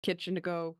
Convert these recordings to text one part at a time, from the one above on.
kitchen to go.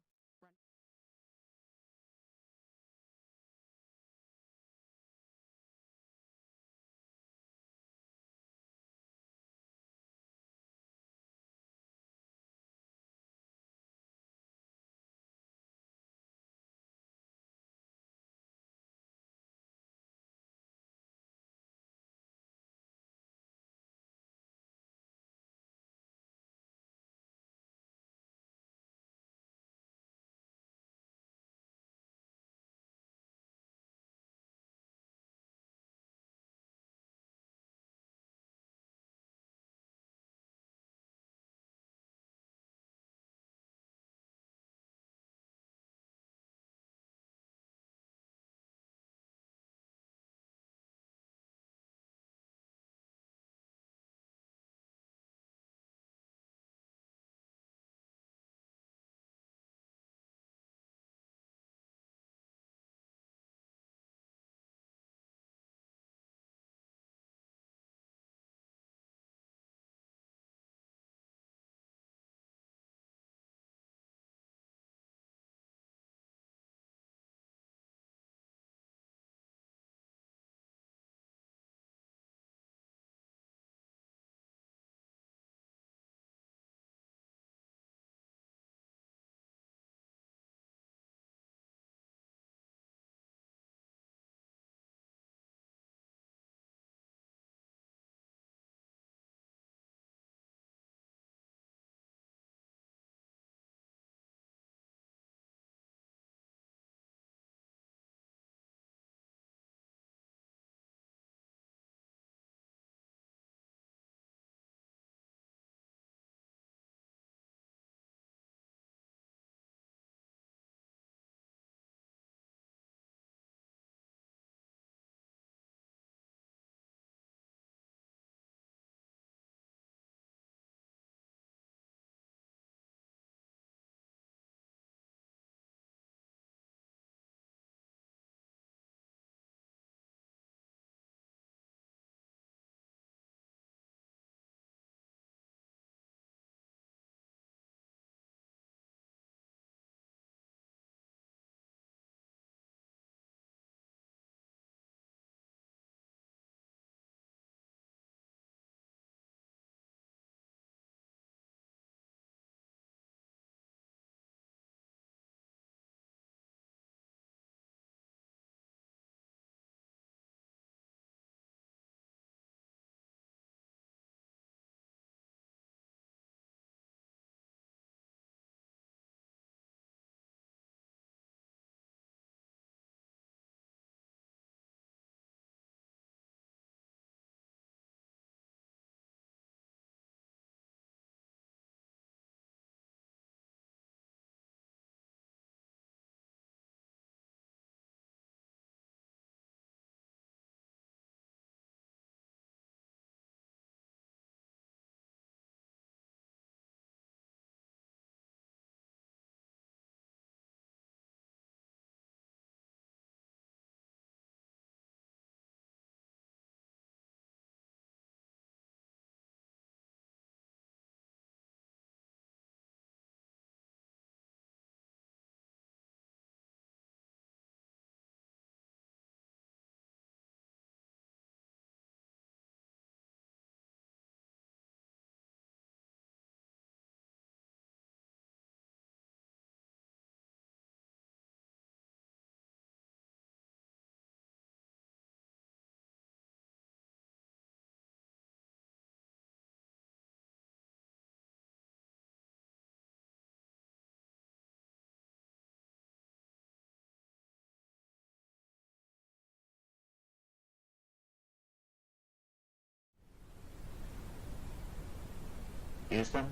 Houston,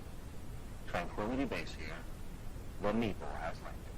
Tranquility Base here. The Meeple has landed.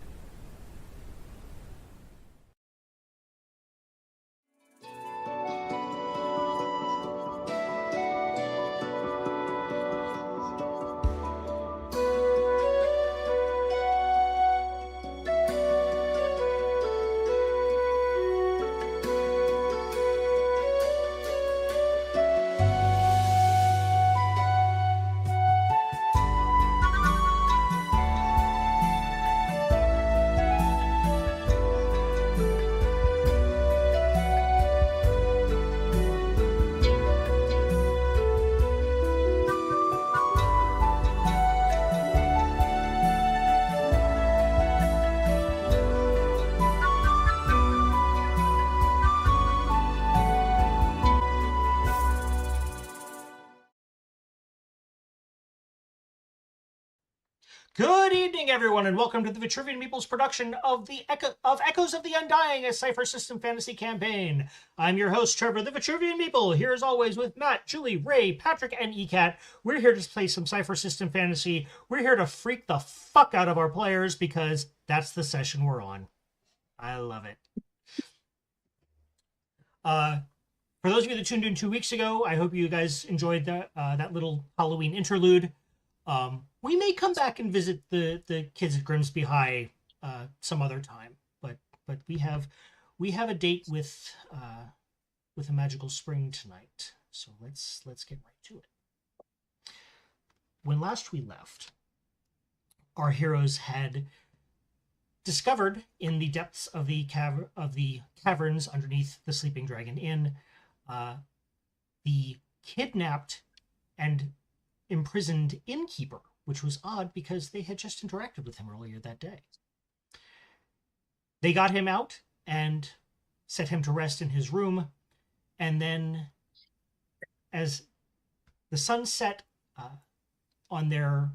Good evening, everyone, and welcome to the Vitruvian Meeples production of Echoes of the Undying, a Cypher System fantasy campaign. I'm your host, Trevor, the Vitruvian Meeple, here as always with Matt, Julie, Ray, Patrick, and ECAT. We're here to play some Cypher System fantasy. We're here to freak the fuck out of our players because that's the session we're on. I love it. For those of you that tuned in 2 weeks ago, I hope you guys enjoyed that little Halloween interlude. We may come back and visit the kids at Grimsby High some other time, but we have a date with a magical spring tonight. So let's get right to it. When last we left, our heroes had discovered in the depths of the caverns underneath the Sleeping Dragon Inn the kidnapped and imprisoned innkeeper, which was odd because they had just interacted with him earlier that day. They got him out and set him to rest in his room, and then as the sun set on their,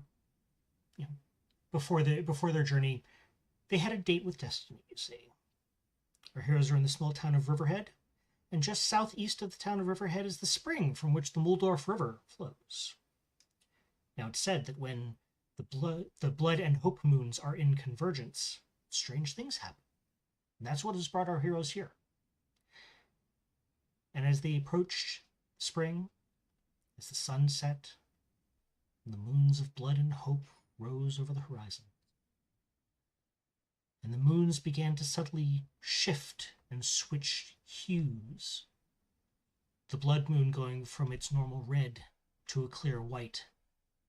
before their journey, they had a date with destiny, you see. Our heroes are in the small town of Riverhede, and just southeast of the town of Riverhede is the spring from which the Muldorf River flows. Now, it's said that when the blood and hope moons are in convergence, strange things happen. And that's what has brought our heroes here. And as they approached spring, as the sun set, and the moons of blood and hope rose over the horizon, and the moons began to subtly shift and switch hues, the blood moon going from its normal red to a clear white,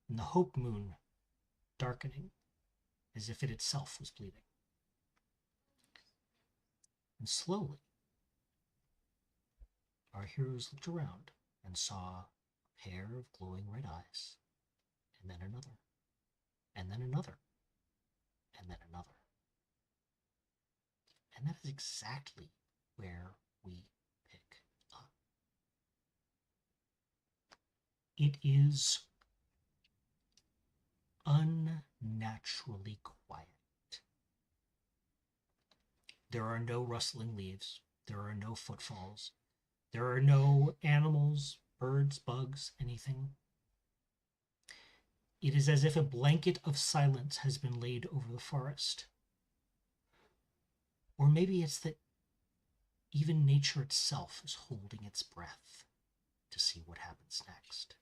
and the hope moon darkening as if it itself was bleeding. And slowly, our heroes looked around and saw a pair of glowing red eyes, and then another, and then another, and then another. And that is exactly where we pick up. It is unnaturally quiet. There are no rustling leaves. There are no footfalls. There are no animals, birds, bugs, anything. It is as if a blanket of silence has been laid over the forest. Or maybe it's that even nature itself is holding its breath to see what happens next.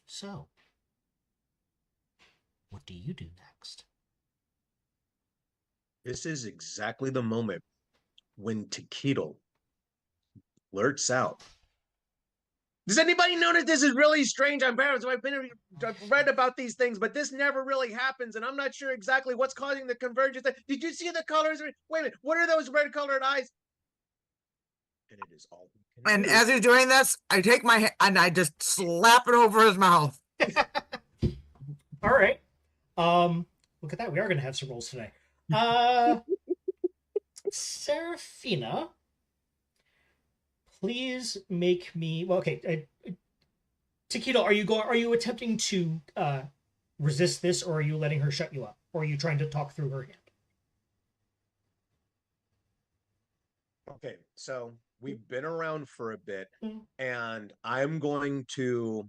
So, what do you do next? This is exactly the moment when Takedo blurts out. Does anybody notice this is really strange? I've read about these things, but this never really happens, and I'm not sure exactly what's causing the convergence. Did you see the colors? Wait a minute, what are those red-colored eyes? And it is all. And as he's doing this, I take my hand and I just slap it over his mouth. All right. Look at that. We are going to have some rolls today. Seraphina, please make me. Well, okay. Takedo, are you attempting to resist this, or are you letting her shut you up, or are you trying to talk through her hand? Okay, so we've been around for a bit, and I'm going to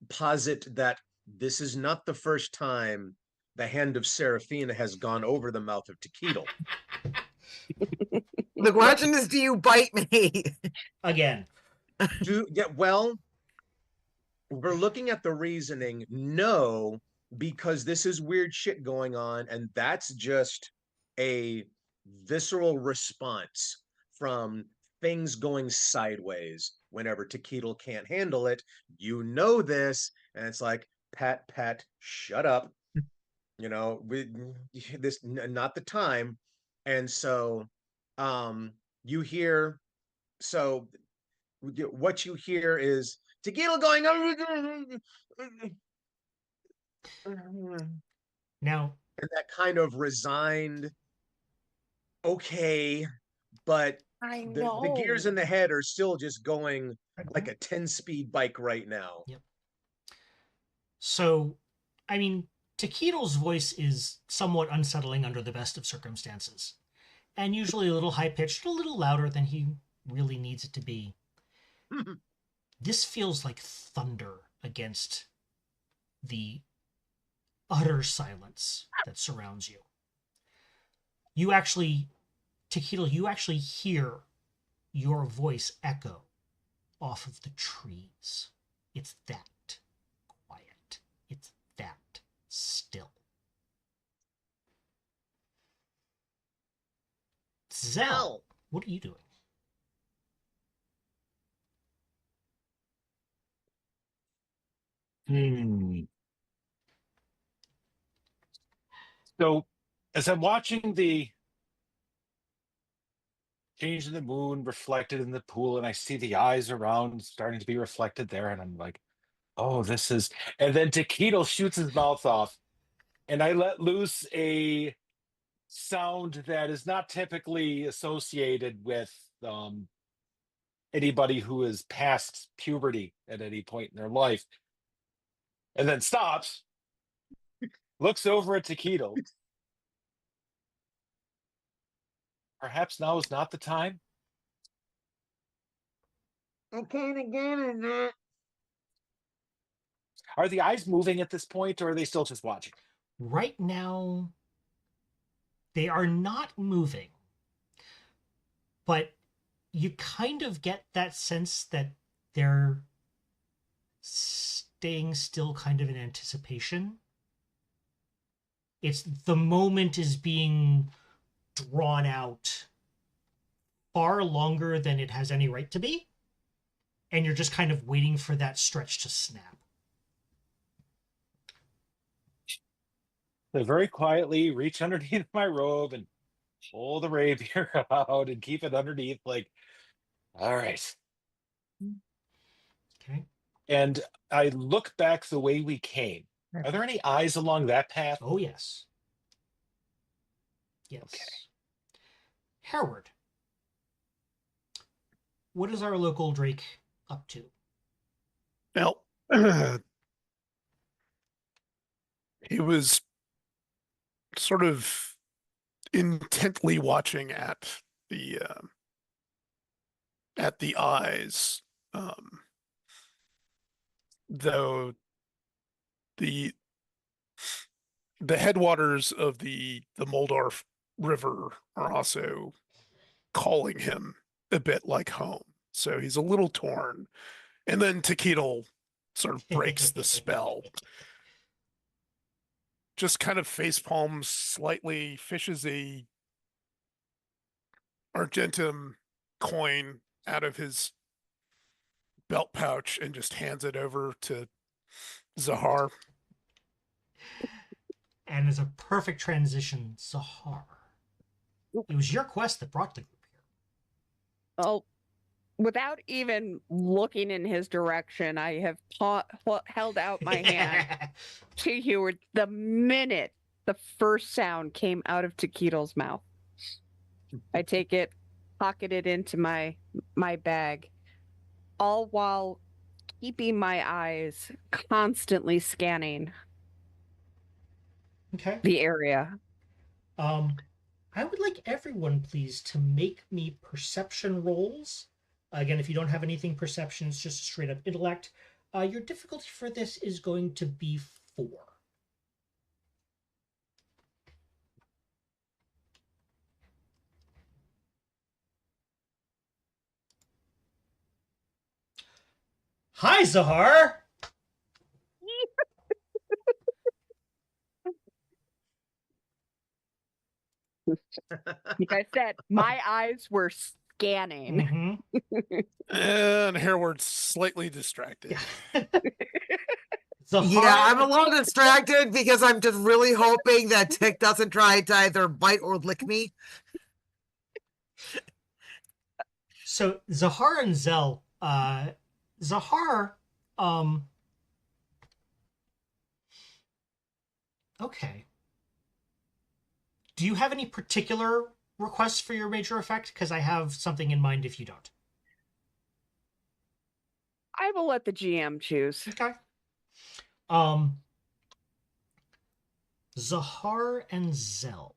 posit that this is not the first time the hand of Seraphina has gone over the mouth of Takedo. The question is, do you bite me? Again. Well, we're looking at the reasoning. No, because this is weird shit going on, and that's just a visceral response from things going sideways whenever Takedo can't handle it. You know this, and it's like, Pat, shut up. This not the time. And so you hear, so what you hear is Takedo going now, and that kind of resigned, okay, but the gears in the head are still just going like a 10-speed bike right now. Yep. So, I mean, Taquito's voice is somewhat unsettling under the best of circumstances, and usually a little high pitched, a little louder than he really needs it to be. This feels like thunder against the utter silence that surrounds you. You actually, Taquito, you actually hear your voice echo off of the trees. It's that quiet. It's that still. Zell, what are you doing? So, as I'm watching the change in the moon reflected in the pool, and I see the eyes around starting to be reflected there, and I'm like, oh, this is. And then Taquito shoots his mouth off, and I let loose a sound that is not typically associated with anybody who is past puberty at any point in their life, and then stops, looks over at Taquito. Perhaps now is not the time. I can't again that. Are the eyes moving at this point, or are they still just watching? Right now, they are not moving, but you kind of get that sense that they're staying still kind of in anticipation. It's the moment is being drawn out far longer than it has any right to be, and you're just kind of waiting for that stretch to snap. They very quietly reach underneath my robe and pull the rapier out and keep it underneath, like, all right. Okay. And I look back the way we came. Are there any eyes along that path? Oh, yes. Yes. Okay. Hereward, what is our local Drake up to? Well, he was sort of intently watching at the eyes, though the headwaters of the Moldorf River are also calling him a bit like home. So he's a little torn. And then Taquito sort of breaks the spell. Just kind of face palms slightly, fishes a Argentum coin out of his belt pouch and just hands it over to Zahar. And as a perfect transition, Zahar. It was your quest that brought the group here. Oh, without even looking in his direction, I have held out my hand to Heward the minute the first sound came out of Taquito's mouth. I take it, pocket it into my bag, all while keeping my eyes constantly scanning Okay. the area. I would like everyone, please, to make me perception rolls. Again, if you don't have anything perception, it's just straight up intellect. Your difficulty for this is going to be 4. Hi, Zahar! Like I said, my eyes were scanning. Mm-hmm. And Hereward's slightly distracted. Zahar, Yeah, I'm a little distracted because I'm just really hoping that Tick doesn't try to either bite or lick me. So Zahar and Zell, Zahar, okay. Do you have any particular requests for your major effect? Because I have something in mind if you don't. I will let the GM choose. Okay. Zahar and Zell.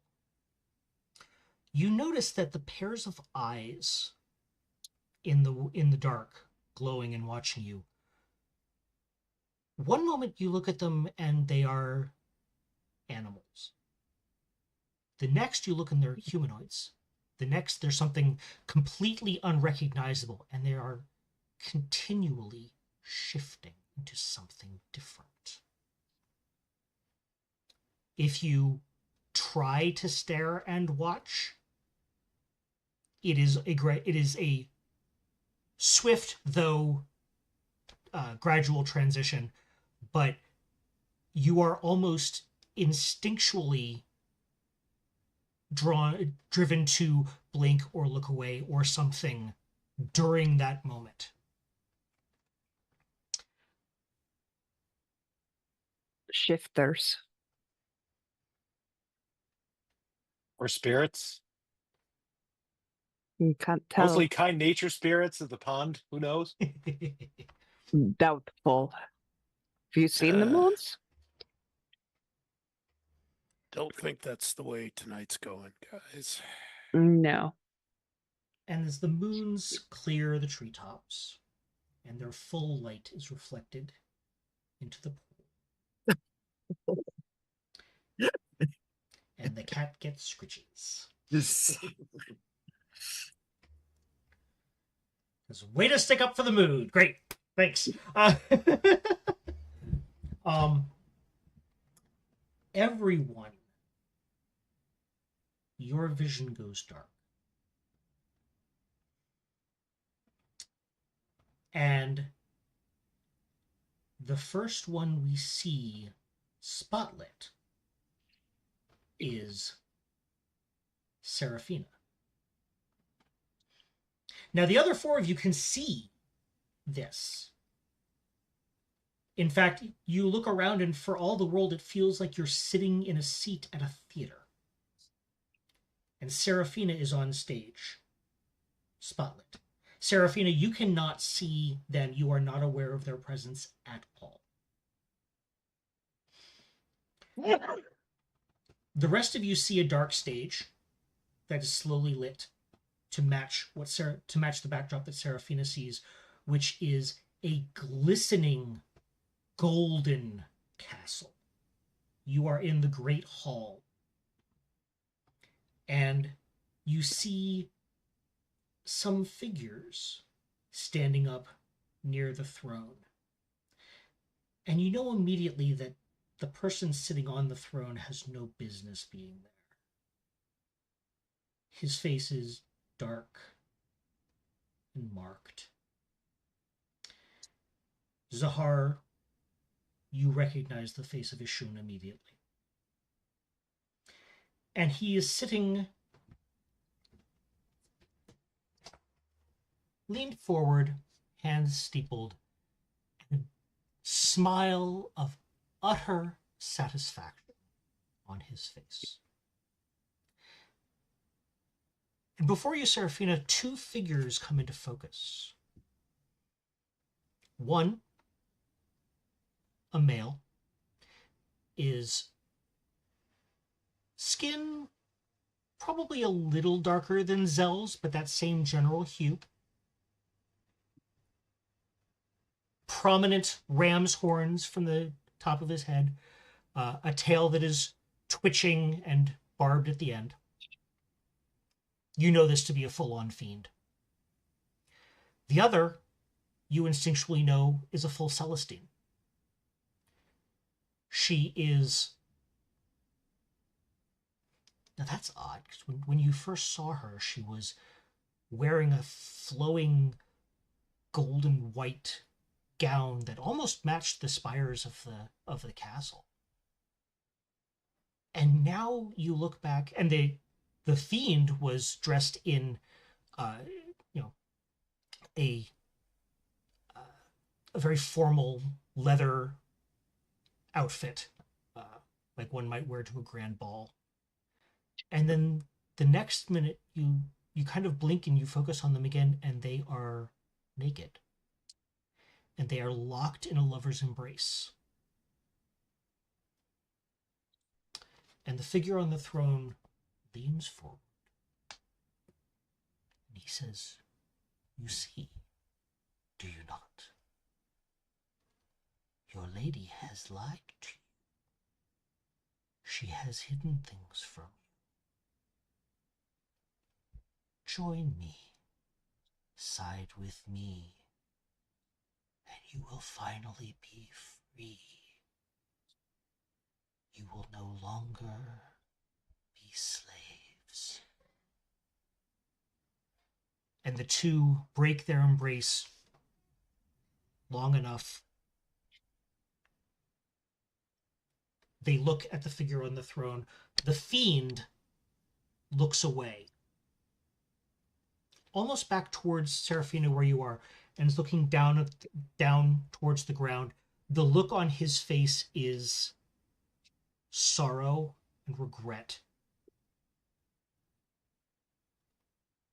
You notice that the pairs of eyes in the dark, glowing and watching you. One moment you look at them and they are animals. The next you look and they're humanoids. The next there's something completely unrecognizable, and they are continually shifting into something different. If you try to stare and watch, it is a swift though gradual transition, but you are almost instinctually driven to blink or look away or something during that moment. Shifters. Or spirits. You can't tell. Hopefully kind nature spirits of the pond. Who knows? Doubtful. Have you seen the moons? Don't think that's the way tonight's going, guys. No. And as the moons clear the treetops and their full light is reflected into the pool, and the cat gets scritches. Just Way to stick up for the mood. Great. Thanks. Everyone, your vision goes dark. And the first one we see spotlit is Seraphina. Now, the other four of you can see this. In fact, you look around and for all the world, it feels like you're sitting in a seat at a theater. And Seraphina is on stage, spotlit. Seraphina, you cannot see them. You are not aware of their presence at all. The rest of you see a dark stage that is slowly lit to match the backdrop that Seraphina sees, which is a glistening golden castle. You are in the great hall, and you see some figures standing up near the throne. And you know immediately that the person sitting on the throne has no business being there. His face is dark and marked. Zahar, you recognize the face of Ishun immediately. And he is sitting leaned forward, hands steepled, and a smile of utter satisfaction on his face. And before you, Seraphina, two figures come into focus. One, a male, is skin probably a little darker than Zell's, but that same general hue. Prominent ram's horns from the top of his head, a tail that is twitching and barbed at the end. You know this to be a full-on fiend. The other, you instinctually know, is a full Celestine. She is... Now that's odd, because when you first saw her, she was wearing a flowing golden white gown that almost matched the spires of the castle. And now you look back, and the fiend was dressed in a very formal leather outfit, like one might wear to a grand ball. And then the next minute you kind of blink and you focus on them again, and they are naked. And they are locked in a lover's embrace. And the figure on the throne leans forward. And he says, "You see, do you not? Your lady has lied to you. She has hidden things from you. Join me. Side with me. And you will finally be free. You will no longer be slaves." And the two break their embrace long enough. They look at the figure on the throne. The fiend looks away, almost back towards Seraphina where you are, and is looking down towards the ground. The look on his face is sorrow and regret,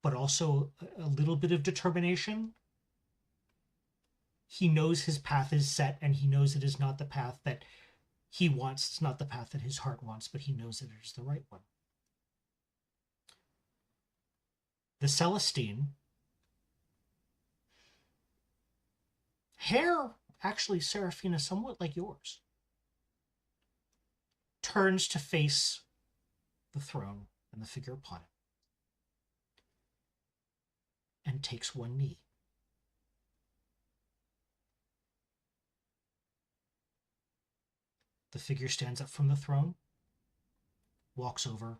but also a little bit of determination. He knows his path is set, and he knows it is not the path that he wants. It's not the path that his heart wants, but he knows that it is the right one. The Celestine, hair actually, Seraphina, somewhat like yours, turns to face the throne and the figure upon it, and takes one knee. The figure stands up from the throne, walks over,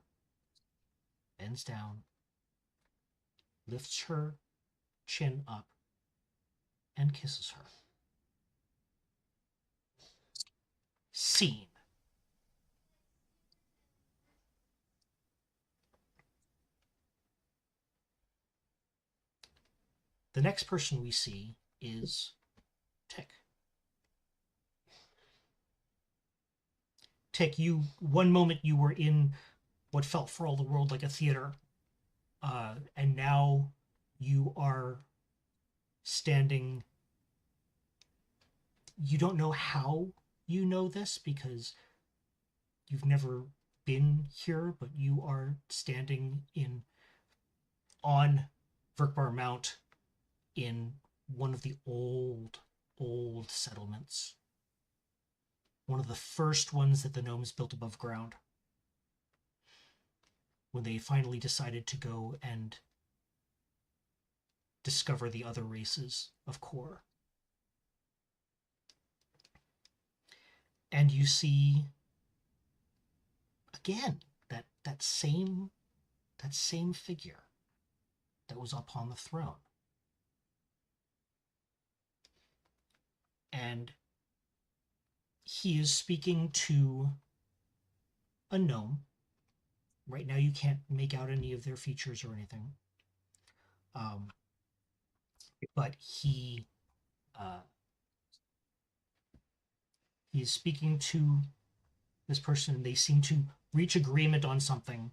bends down, lifts her chin up, and kisses her. Scene. The next person we see is Tick. Tick, one moment you were in what felt for all the world like a theater, and now you are standing. You don't know how you know this because you've never been here, but you are standing on Virkbar Mount in one of the old settlements. One of the first ones that the gnomes built above ground, when they finally decided to go and discover the other races of Kor. And you see again that same figure that was up on the throne. And he is speaking to a gnome. Right now you can't make out any of their features or anything. But he is speaking to this person, and they seem to reach agreement on something.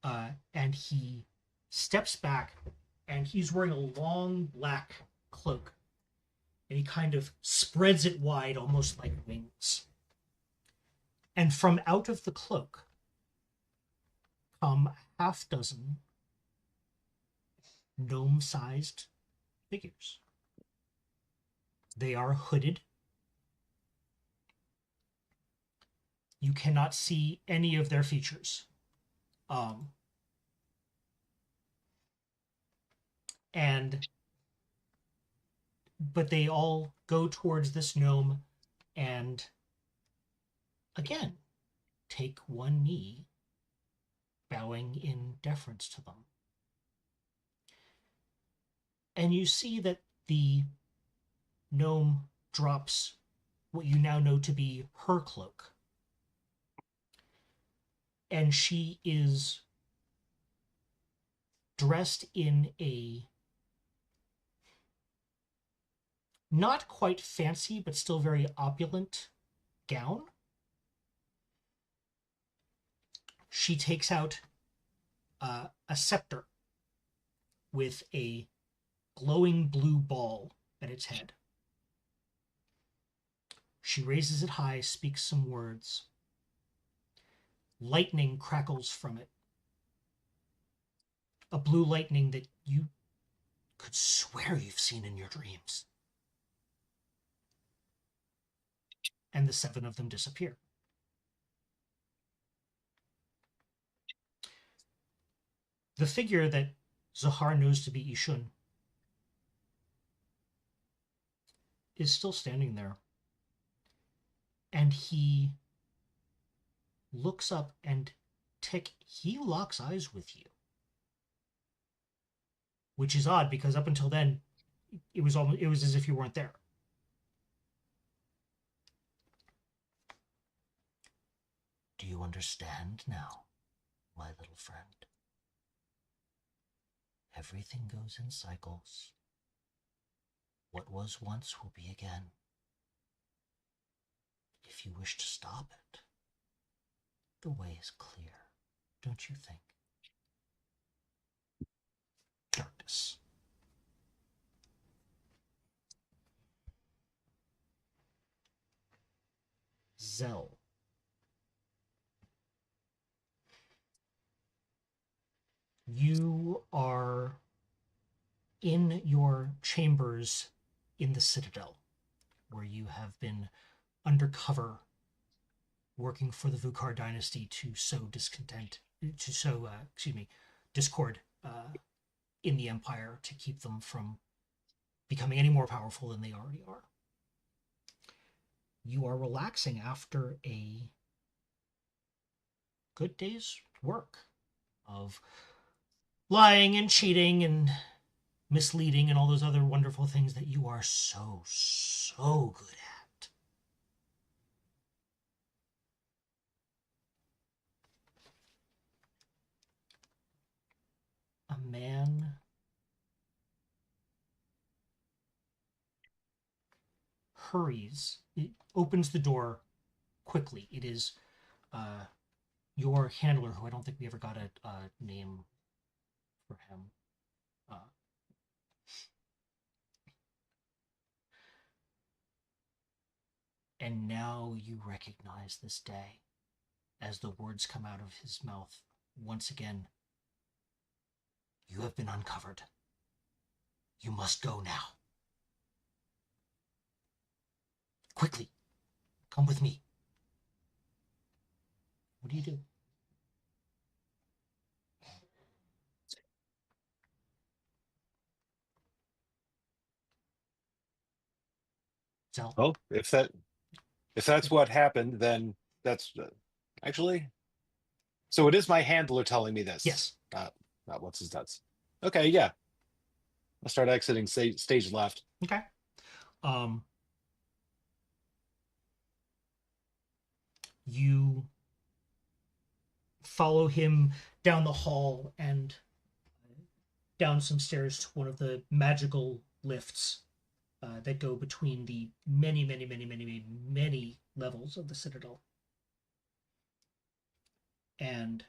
And he steps back, and he's wearing a long black cloak. And he kind of spreads it wide, almost like wings. And from out of the cloak come a half dozen gnome-sized figures. They are hooded. You cannot see any of their features. But they all go towards this gnome and, again, take one knee, bowing in deference to them. And you see that the gnome drops what you now know to be her cloak. And she is dressed in a not quite fancy, but still very opulent gown. She takes out a scepter with a glowing blue ball at its head. She raises it high, speaks some words, lightning crackles from it. A blue lightning that you could swear you've seen in your dreams. And the 7 of them disappear. The figure that Zahar knows to be Ishun is still standing there. And he looks up and Tick, he locks eyes with you. Which is odd because up until then, it was as if you weren't there. Do you understand now, my little friend? Everything goes in cycles. What was once will be again. If you wish to stop it, the way is clear, don't you think? Darkness. Zell. You are in your chambers in the Citadel, where you have been undercover working for the Vukar dynasty to sow discord in the Empire to keep them from becoming any more powerful than they already are. You are relaxing after a good day's work of lying and cheating and misleading and all those other wonderful things that you are so good at. A man hurries. It opens the door quickly. It is your handler, who I don't think we ever got a name for him. And now you recognize this day as the words come out of his mouth once again. You have been uncovered. You must go now. Quickly, come with me. What do you do? Zell? Oh, if that's what happened, then that's actually. So it is my handler telling me this. Yes. Not what's his nuts. Okay, yeah. I'll start exiting stage left. Okay. You follow him down the hall and down some stairs to one of the magical lifts that go between the many levels of the Citadel. And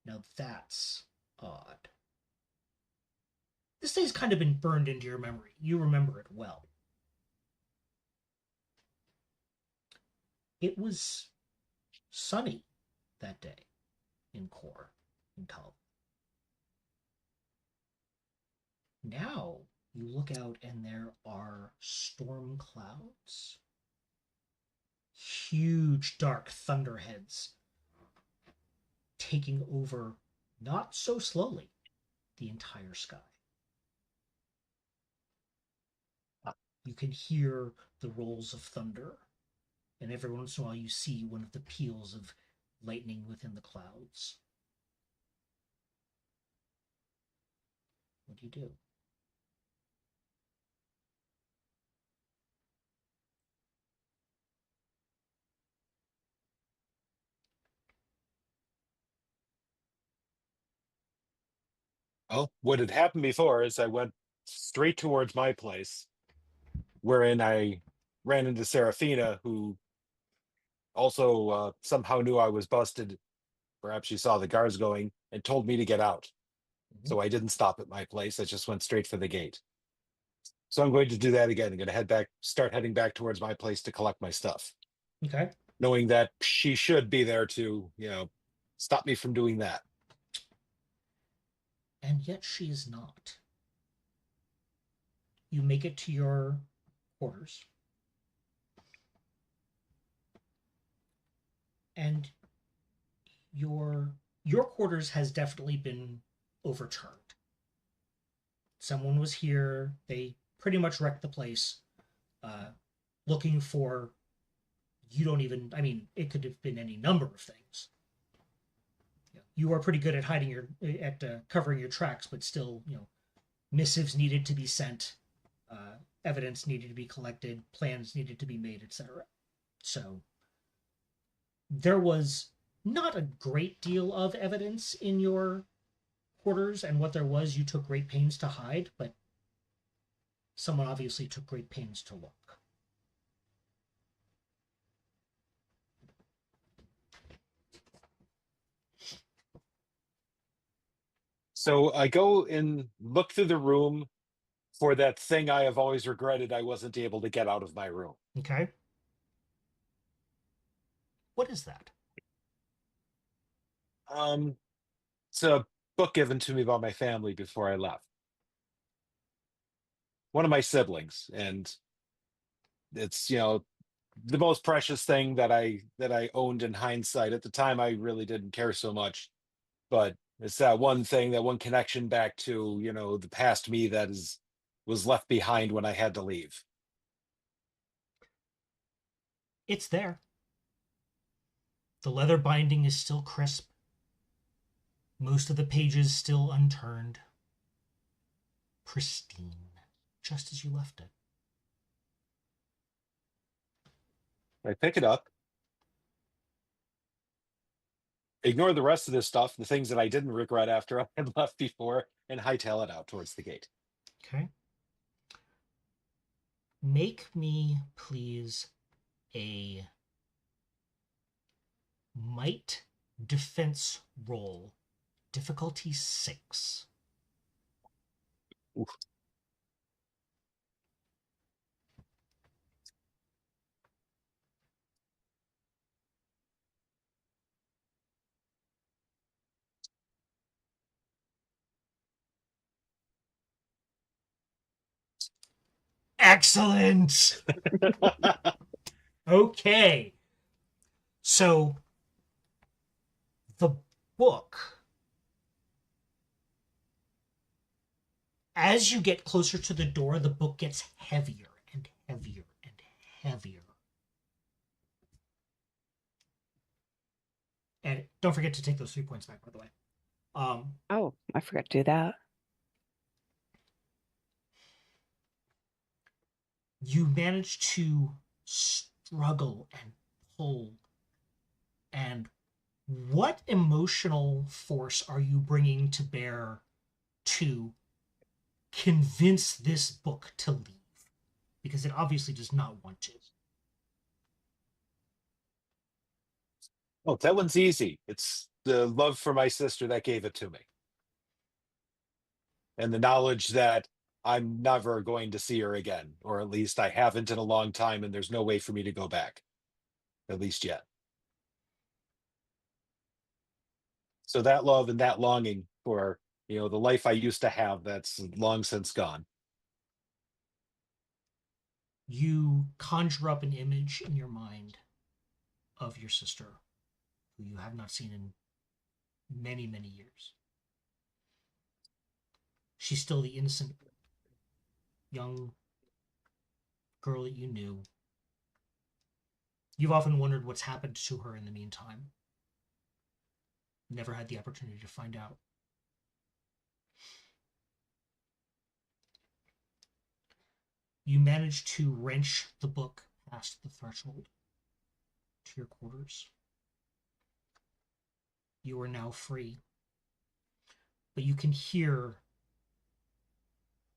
now that's odd. This day's kind of been burned into your memory. You remember it well. It was sunny that day in Kor, in Kal. Now you look out and there are storm clouds. Huge dark thunderheads taking over, not so slowly, the entire sky. You can hear the rolls of thunder, and every once in a while you see one of the peals of lightning within the clouds. What do you do? Oh, what had happened before is I went straight towards my place, wherein I ran into Serafina, who also somehow knew I was busted. Perhaps she saw the guards going and told me to get out. Mm-hmm. So I didn't stop at my place. I just went straight for the gate. So I'm going to do that again. I'm going to start heading back towards my place to collect my stuff. Okay. knowing that she should be there to, stop me from doing that. And yet she is not. You make it to your quarters. And your quarters has definitely been overturned. Someone was here. They pretty much wrecked the place, looking for. You don't even. I mean, it could have been any number of things. You are pretty good at hiding covering your tracks, but still, missives needed to be sent, evidence needed to be collected, plans needed to be made, etc. So there was not a great deal of evidence in your quarters, and what there was, you took great pains to hide, but someone obviously took great pains to look. So I go and look through the room for that thing I have always regretted I wasn't able to get out of my room. Okay. What is that? It's a book given to me by my family before I left. One of my siblings, and it's the most precious thing that I owned in hindsight. At the time, I really didn't care so much, but it's that one thing, that one connection back to the past me that was left behind when I had to leave. It's there. The leather binding is still crisp. Most of the pages still unturned. Pristine, just as you left it. I pick it up, ignore the rest of this stuff, the things that I didn't regret after I had left before, and hightail it out towards the gate. Okay. Make me, please, a might defense roll. Difficulty 6. Oof. Excellent! Okay. So, the book, as you get closer to the door, the book gets heavier and heavier and heavier. And don't forget to take those 3 points back, by the way. Oh, I forgot to do that. You manage to struggle and pull. And what emotional force are you bringing to bear to convince this book to leave? Because it obviously does not want to. Oh, that one's easy. It's the love for my sister that gave it to me, and the knowledge that I'm never going to see her again, or at least I haven't in a long time, and there's no way for me to go back, at least yet. So that love and that longing for the life I used to have that's long since gone. You conjure up an image in your mind of your sister, who you have not seen in many, many years. She's still the innocent young girl that you knew. You've often wondered what's happened to her in the meantime. Never had the opportunity to find out. You manage to wrench the book past the threshold to your quarters. You are now free. But you can hear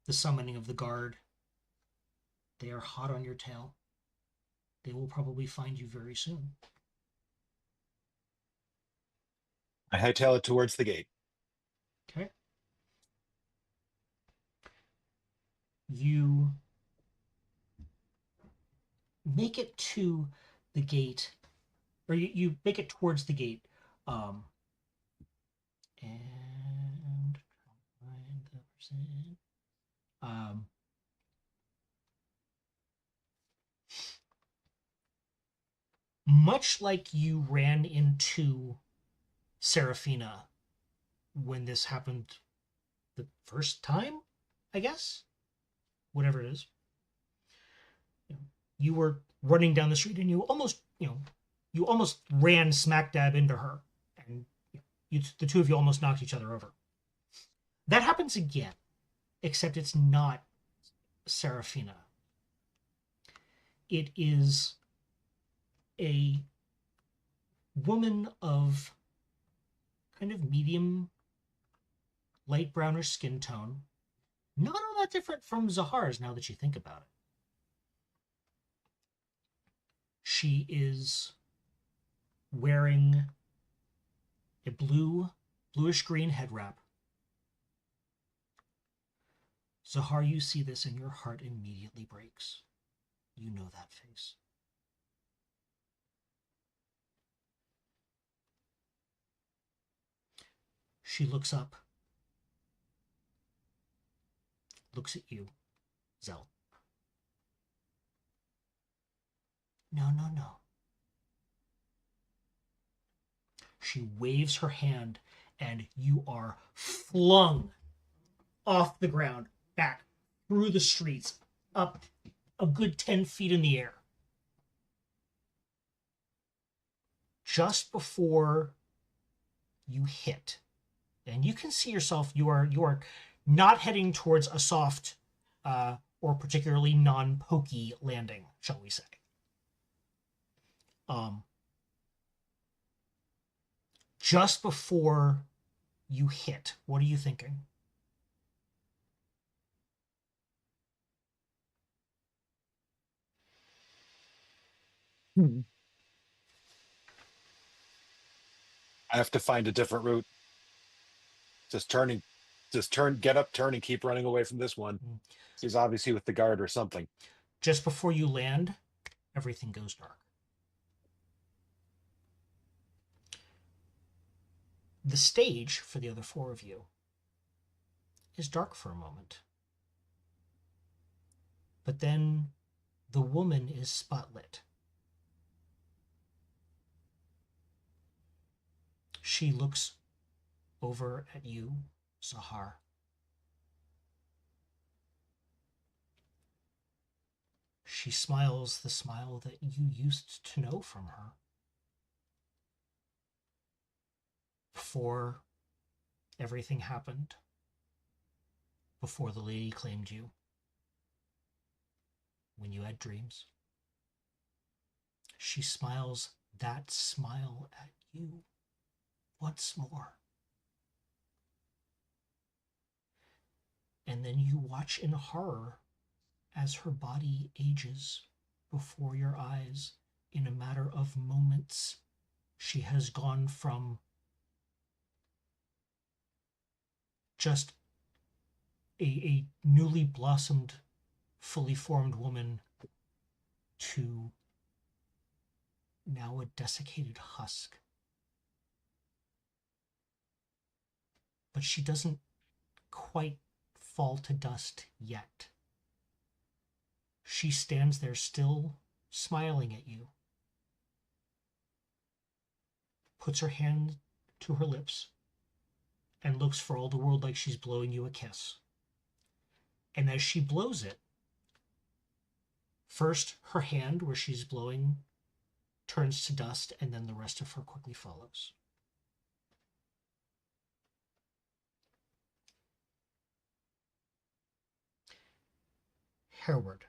the summoning of the guard. They are hot on your tail. They will probably find you very soon. I hightail it towards the gate. Okay. You make it to the gate, or you make it towards the gate, and find the person. Much like you ran into Serafina when this happened the first time, I guess, whatever it is. You were running down the street and you almost ran smack dab into her, and the two of you almost knocked each other over. That happens again, except it's not Serafina. It is a woman of kind of medium light brownish skin tone. Not all that different from Zahar's now that you think about it. She is wearing a bluish green head wrap. Zahar, you see this and your heart immediately breaks. You know that face. She looks up, looks at you, Zell. No. She waves her hand, and you are flung off the ground, back through the streets, up a good 10 feet in the air. Just before you hit, and you can see yourself, you are not heading towards a soft or particularly non-pokey landing, shall we say. Just before you hit, what are you thinking? I have to find a different route. Just get up, turn, and keep running away from this one. He's obviously with the guard or something. Just before you land, everything goes dark. The stage for the other four of you is dark for a moment. But then the woman is spotlit. She looks over at you, Zahar. She smiles the smile that you used to know from her. Before everything happened, before the lady claimed you, when you had dreams, she smiles that smile at you once more. And then you watch in horror as her body ages before your eyes. In a matter of moments, she has gone from just a newly blossomed, fully formed woman to now a desiccated husk. But she doesn't quite fall to dust yet. She stands there still smiling at you, puts her hand to her lips, and looks for all the world like she's blowing you a kiss. And as she blows it, first her hand where she's blowing turns to dust, and then the rest of her quickly follows. Hereward,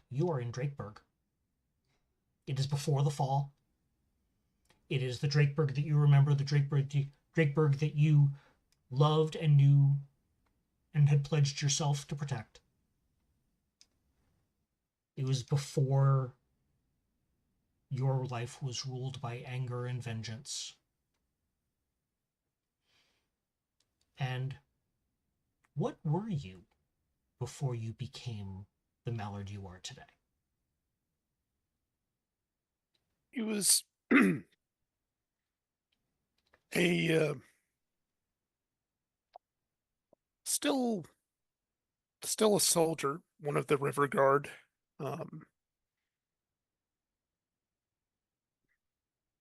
you are in Drakeburg. It is before the fall. It is the Drakeburg that you remember, the Drakeburg that you loved and knew and had pledged yourself to protect. It was before your life was ruled by anger and vengeance. And what were you before you became the Mallard you are today? He was a still a soldier, one of the river guard.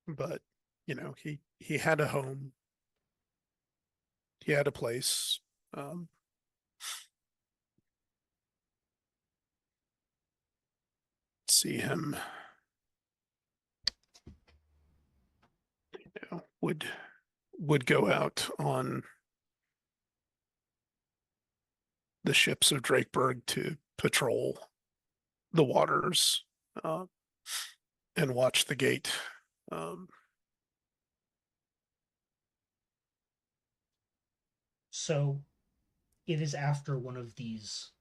But he had a home. He had a place. Um, See him, would go out on the ships of Drakeberg to patrol the waters and watch the gate. So it is after one of these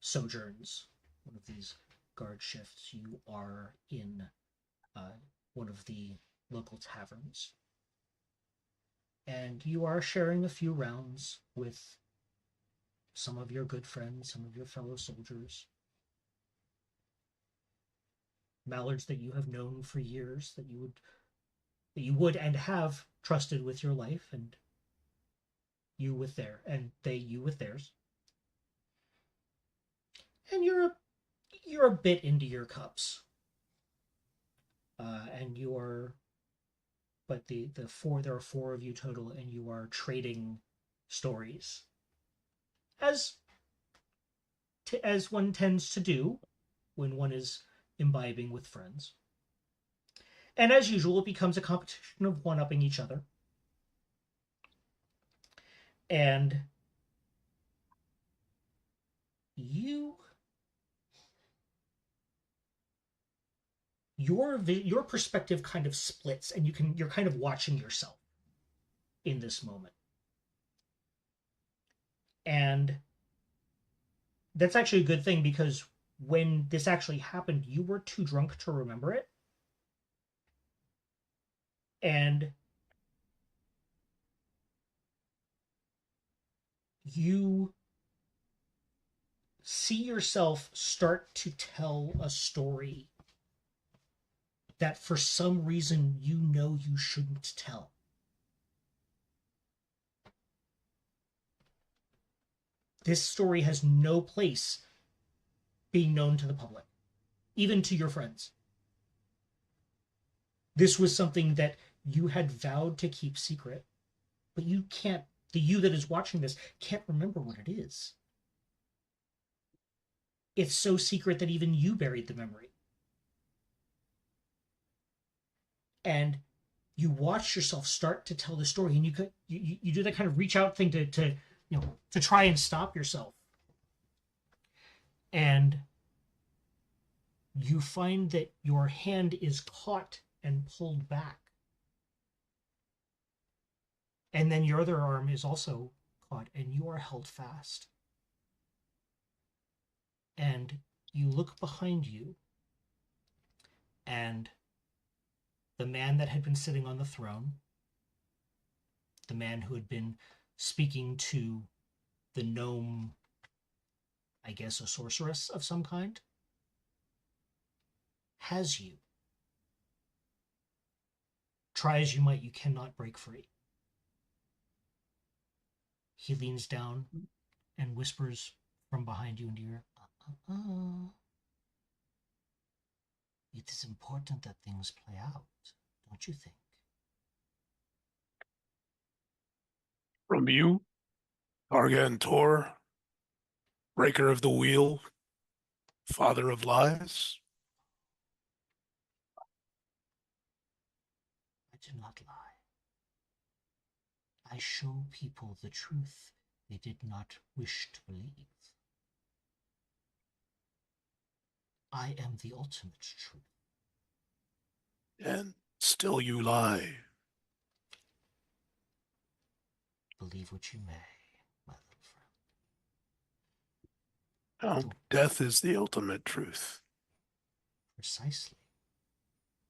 sojourns, one of these guard shifts, you are in one of the local taverns. And you are sharing a few rounds with some of your good friends, some of your fellow soldiers. Mallards that you have known for years, that you would and have trusted with your life, and you with you with theirs. And you're a bit into your cups. And you are, but there are four of you total, and you are trading stories as one tends to do when one is imbibing with friends. And as usual, it becomes a competition of one-upping each other. And your perspective kind of splits, and you're kind of watching yourself in this moment. And that's actually a good thing, because when this actually happened, you were too drunk to remember it. And you see yourself start to tell a story that for some reason you shouldn't tell. This story has no place being known to the public, even to your friends. This was something that you had vowed to keep secret, but you can't, the you that is watching this can't remember what it is. It's so secret that even you buried the memory. And you watch yourself start to tell the story, and you do that kind of reach out thing to try and stop yourself. And you find that your hand is caught and pulled back. And then your other arm is also caught, and you are held fast. And you look behind you, and the man that had been sitting on the throne, the man who had been speaking to the gnome, I guess a sorceress of some kind, has you. Try as you might, you cannot break free. He leans down and whispers from behind you into your ear, It is important that things play out, don't you think? From you, Gargantor, breaker of the wheel, father of lies. I do not lie. I show people the truth they did not wish to believe. I am the ultimate truth. And still you lie. Believe what you may, my little friend. Now, death is the ultimate truth. Precisely.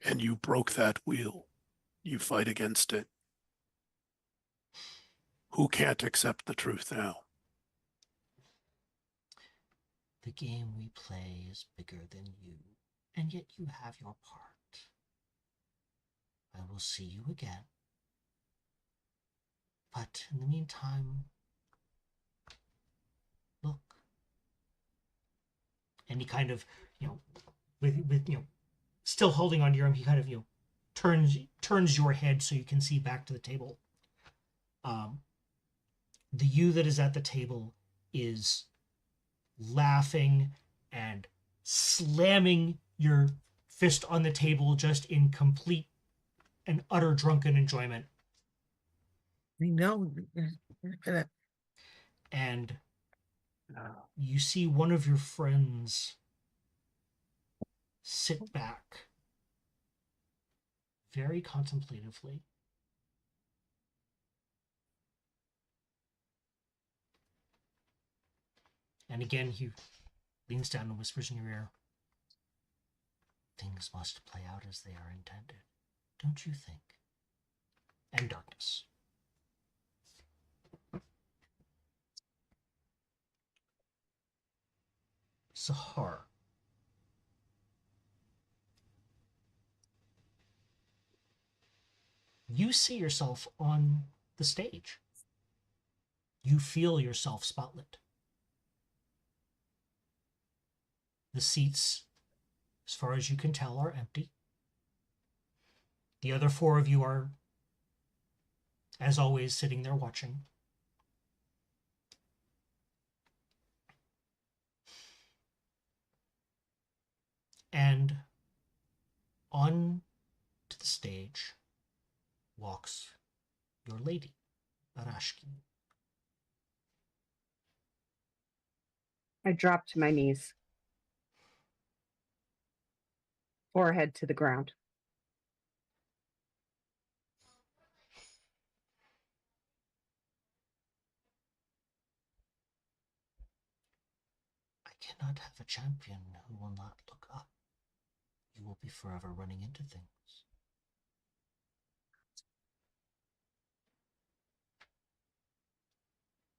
And you broke that wheel. You fight against it. Who can't accept the truth now? The game we play is bigger than you, and yet you have your part. I will see you again. But in the meantime, look. And he kind of, with still holding onto your arm, he kind of, turns your head so you can see back to the table. The you that is at the table is laughing and slamming your fist on the table just in complete and utter drunken enjoyment. I know. You're gonna... And you see one of your friends sit back very contemplatively. And again, he leans down and whispers in your ear, "Things must play out as they are intended, don't you think?" And darkness. Sahar. You see yourself on the stage. You feel yourself spotlit. The seats, as far as you can tell, are empty. The other four of you are, as always, sitting there watching. And on to the stage walks your lady, Arashki. I drop to my knees, forehead to the ground. I cannot have a champion who will not look up. You will be forever running into things.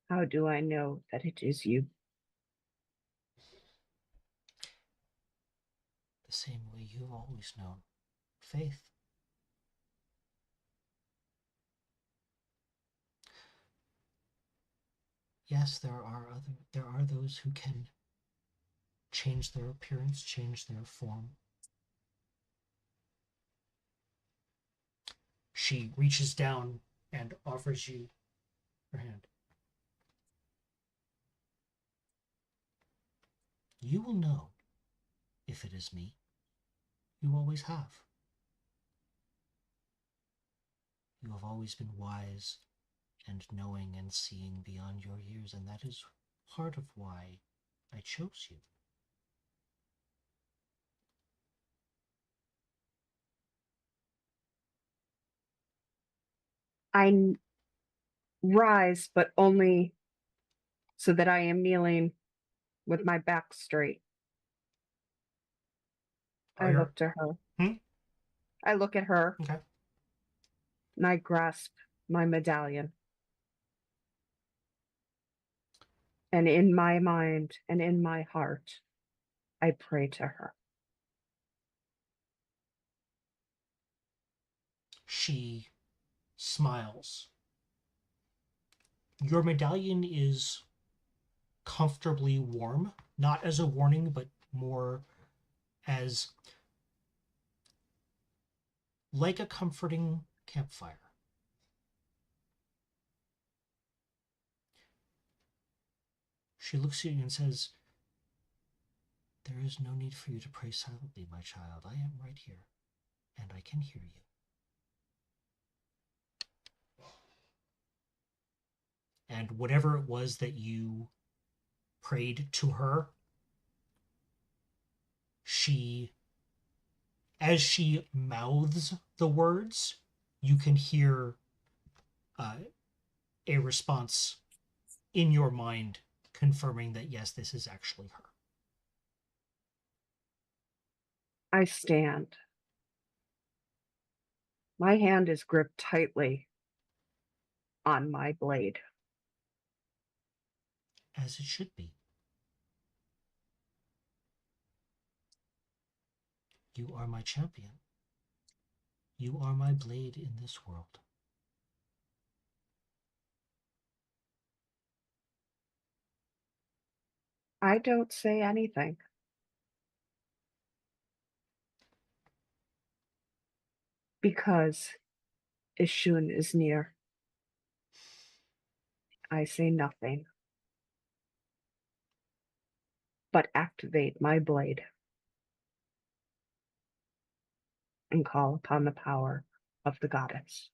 How do I know that it is you? The same way you've always known. Faith. Yes, there are those who can change their appearance, change their form. She reaches down and offers you her hand. You will know if it is me. You always have. You have always been wise and knowing and seeing beyond your years, and that is part of why I chose you. I rise, but only so that I am kneeling with my back straight. I look to her. I look at her. Okay. And I grasp my medallion. And in my mind and in my heart, I pray to her. She smiles. Your medallion is comfortably warm, not as a warning, but more as like a comforting campfire. She looks at you and says, "There is no need for you to pray silently, my child. I am right here, and I can hear you." And whatever it was that you prayed to her, as she mouths the words, you can hear a response in your mind confirming that, yes, this is actually her. I stand. My hand is gripped tightly on my blade. As it should be. You are my champion. You are my blade in this world. I don't say anything. Because Ishun is near. I say nothing. But activate my blade. And call upon the power of the goddess.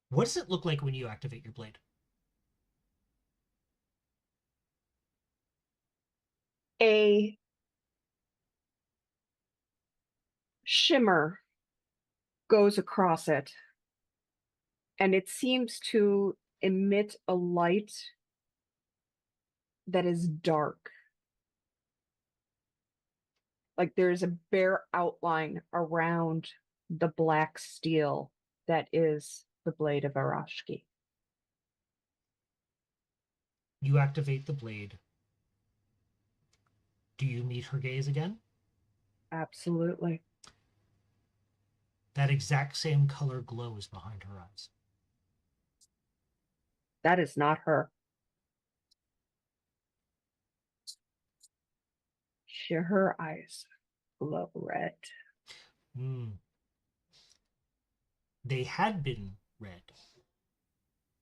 What does it look like when you activate your blade? A shimmer goes across it, and it seems to emit a light that is dark. Like there's a bare outline around the black steel that is the blade of Arashki. You activate the blade. Do you meet her gaze again? Absolutely. That exact same color glows behind her eyes. That is not her. Her eyes glow red. They had been red.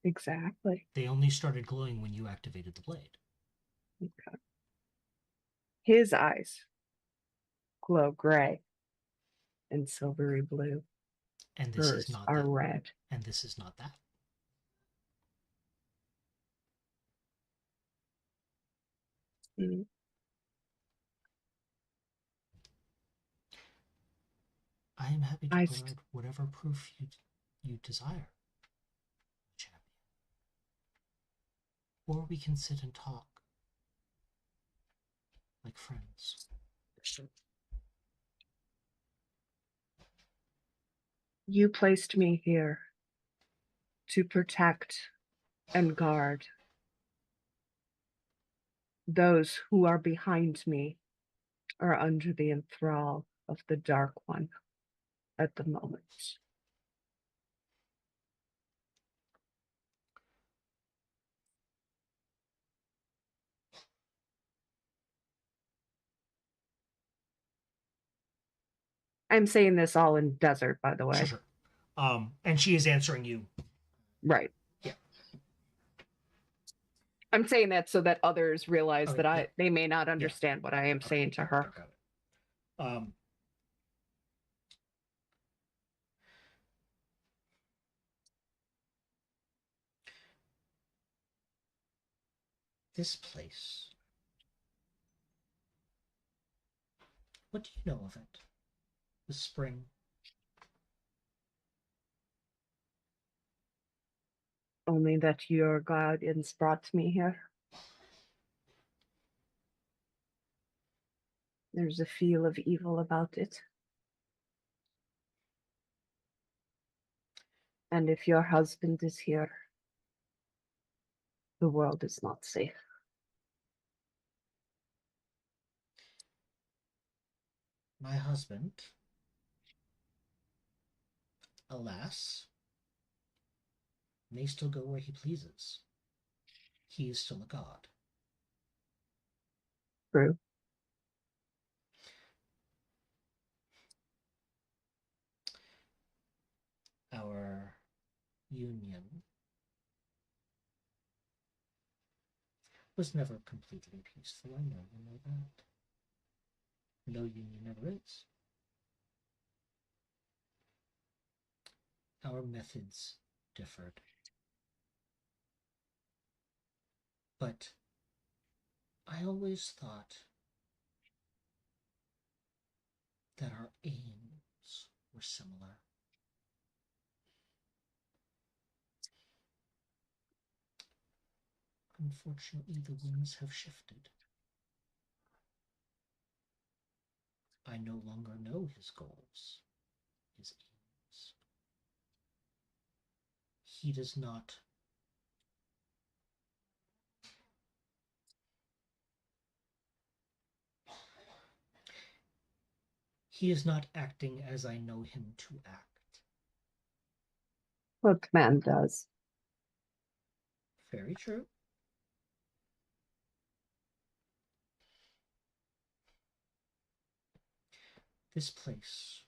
Exactly. They only started glowing when you activated the blade. Okay. His eyes glow gray and silvery blue. And this Hers is not are that. red. And this is not that. Mm. I am happy to provide whatever proof you desire, champion. Or we can sit and talk like friends. You placed me here to protect and guard those who are behind me are under the enthrall of the Dark One at the moment. I'm saying this all in desert, by the way. Sure. And she is answering you. Right. Yeah. I'm saying that so that others realize Okay, that yeah. they may not understand what I am saying to her. Got it. This place. What do you know of it? The spring. Only that your guardians brought me here. There's a feel of evil about it. And if your husband is here, the world is not safe. My husband, alas, may still go where he pleases. He is still a god. True. Our union was never completely peaceful. I know you know that. No union ever is. Our methods differed. But I always thought that our aims were similar. Unfortunately, the winds have shifted. I no longer know his goals, his aims. He does not He is not acting as I know him to act. What command does. Very true. This place,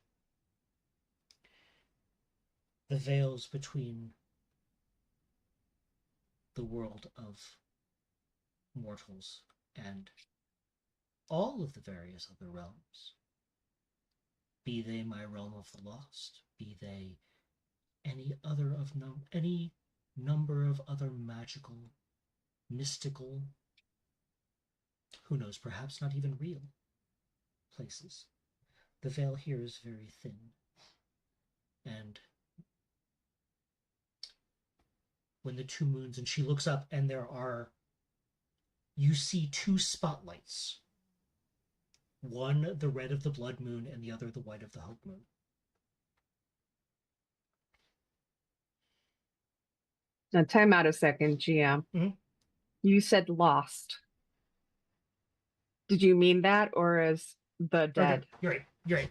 the veils between the world of mortals and all of the various other realms, be they my realm of the lost, be they any number of other magical, mystical, who knows, perhaps not even real places. The veil here is very thin, and when the two moons, and she looks up, and you see two spotlights, one the red of the blood moon and the other the white of the hope moon. Now, time out a second, GM. Mhm. You said lost. Did you mean that, or as the dead? You're right. You're right.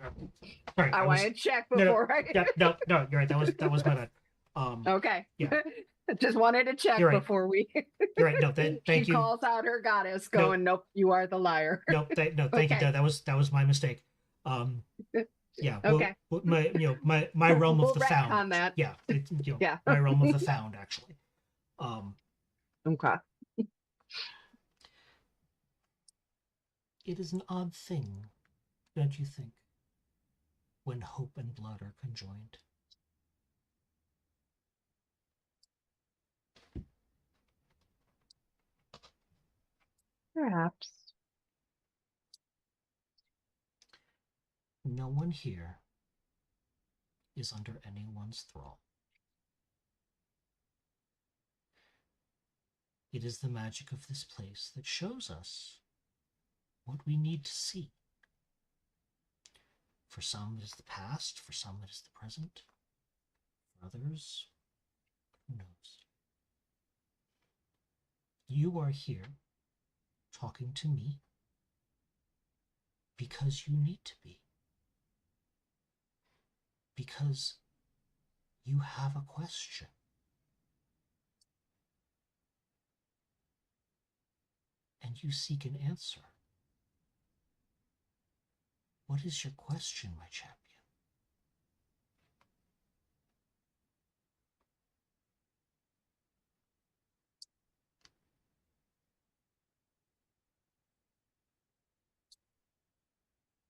Sorry, I want to check no, before I. yeah, no, you're right. That was my bad. Okay. Yeah. Just wanted to check You're right. before we. You're right. No, thank she you. calls out her goddess, going, "Nope, you are the liar." No, thank you. Okay. That was my mistake. Yeah. Okay. My realm of We'll the retcon found. that. Yeah. Yeah. My realm of the found, actually. Okay. It is an odd thing, don't you think, when hope and blood are conjoined? Perhaps. No one here is under anyone's thrall. It is the magic of this place that shows us what we need to see. For some, it is the past. For some, it is the present. For others, who knows? You are here talking to me because you need to be. Because you have a question. And you seek an answer. What is your question, my champion?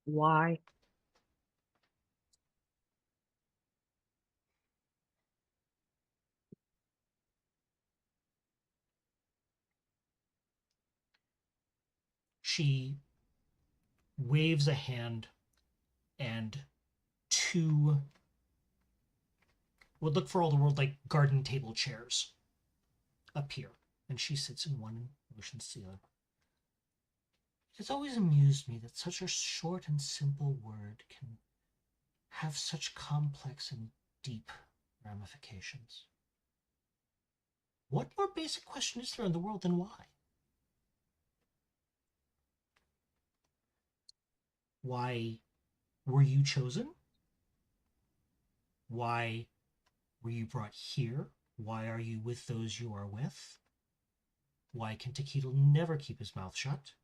Why? She waves a hand, and two would look for all the world like garden table chairs appear, and she sits in one and motions to the other. It has always amused me that such a short and simple word can have such complex and deep ramifications. What more basic question is there in the world than why? Why were you chosen? Why were you brought here? Why are you with those you are with? Why can Takedo never keep his mouth shut?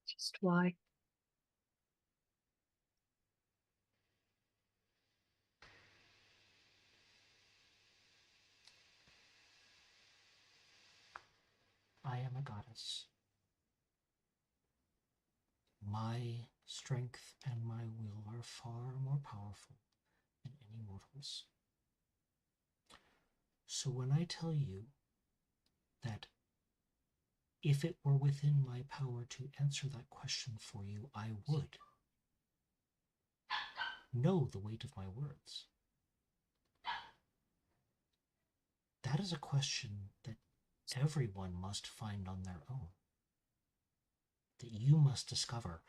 Just why? I am a goddess. My strength and my will are far more powerful than any mortal's. So when I tell you that if it were within my power to answer that question for you, I would know the weight of my words. That is a question that everyone must find on their own, that you must discover.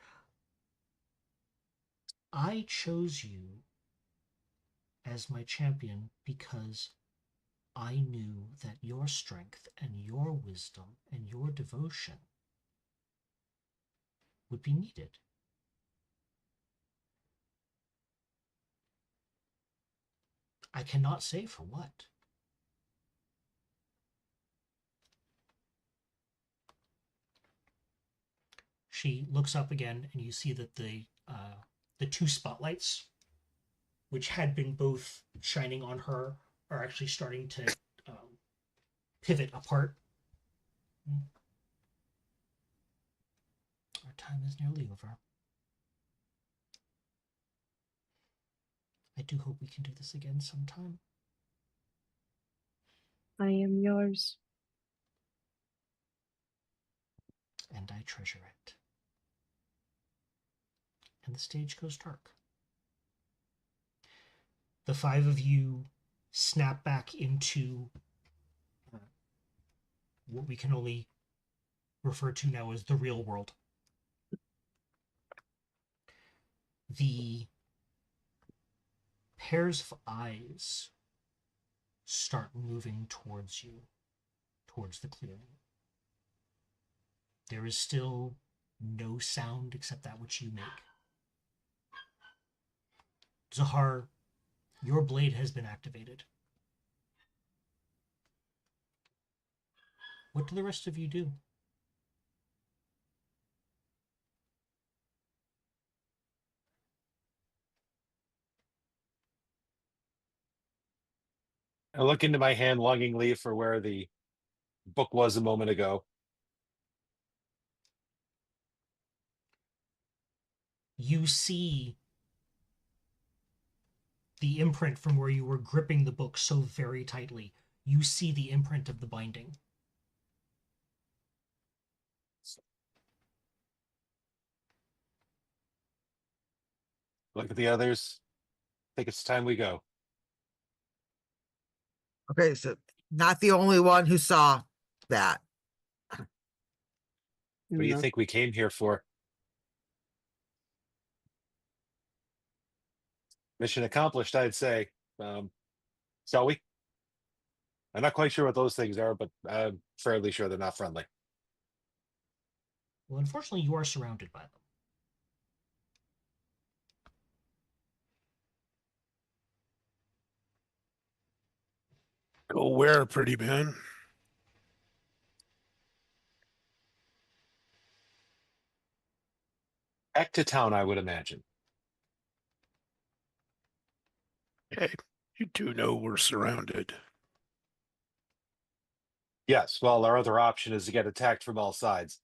I chose you as my champion because I knew that your strength and your wisdom and your devotion would be needed. I cannot say for what. She looks up again, and you see that the two spotlights, which had been both shining on her, are actually starting to pivot apart. Our time is nearly over. I do hope we can do this again sometime. I am yours. And I treasure it. And the stage goes dark. The five of you snap back into what we can only refer to now as the real world. The pairs of eyes start moving towards you, towards the clearing. There is still no sound except that which you make. Zahar, your blade has been activated. What do the rest of you do? I look into my hand longingly for where the book was a moment ago. You see the imprint from where you were gripping the book so very tightly. You see the imprint of the binding. Look at the others. I think it's time we go. Okay, so not the only one who saw that. What do you No. think we came here for? Mission accomplished, I'd say. Shall we? I'm not quite sure what those things are, but I'm fairly sure they're not friendly. Well, unfortunately, you are surrounded by them. Go where, pretty man? Back to town, I would imagine. Hey, you do know we're surrounded. Yes, well, our other option is to get attacked from all sides.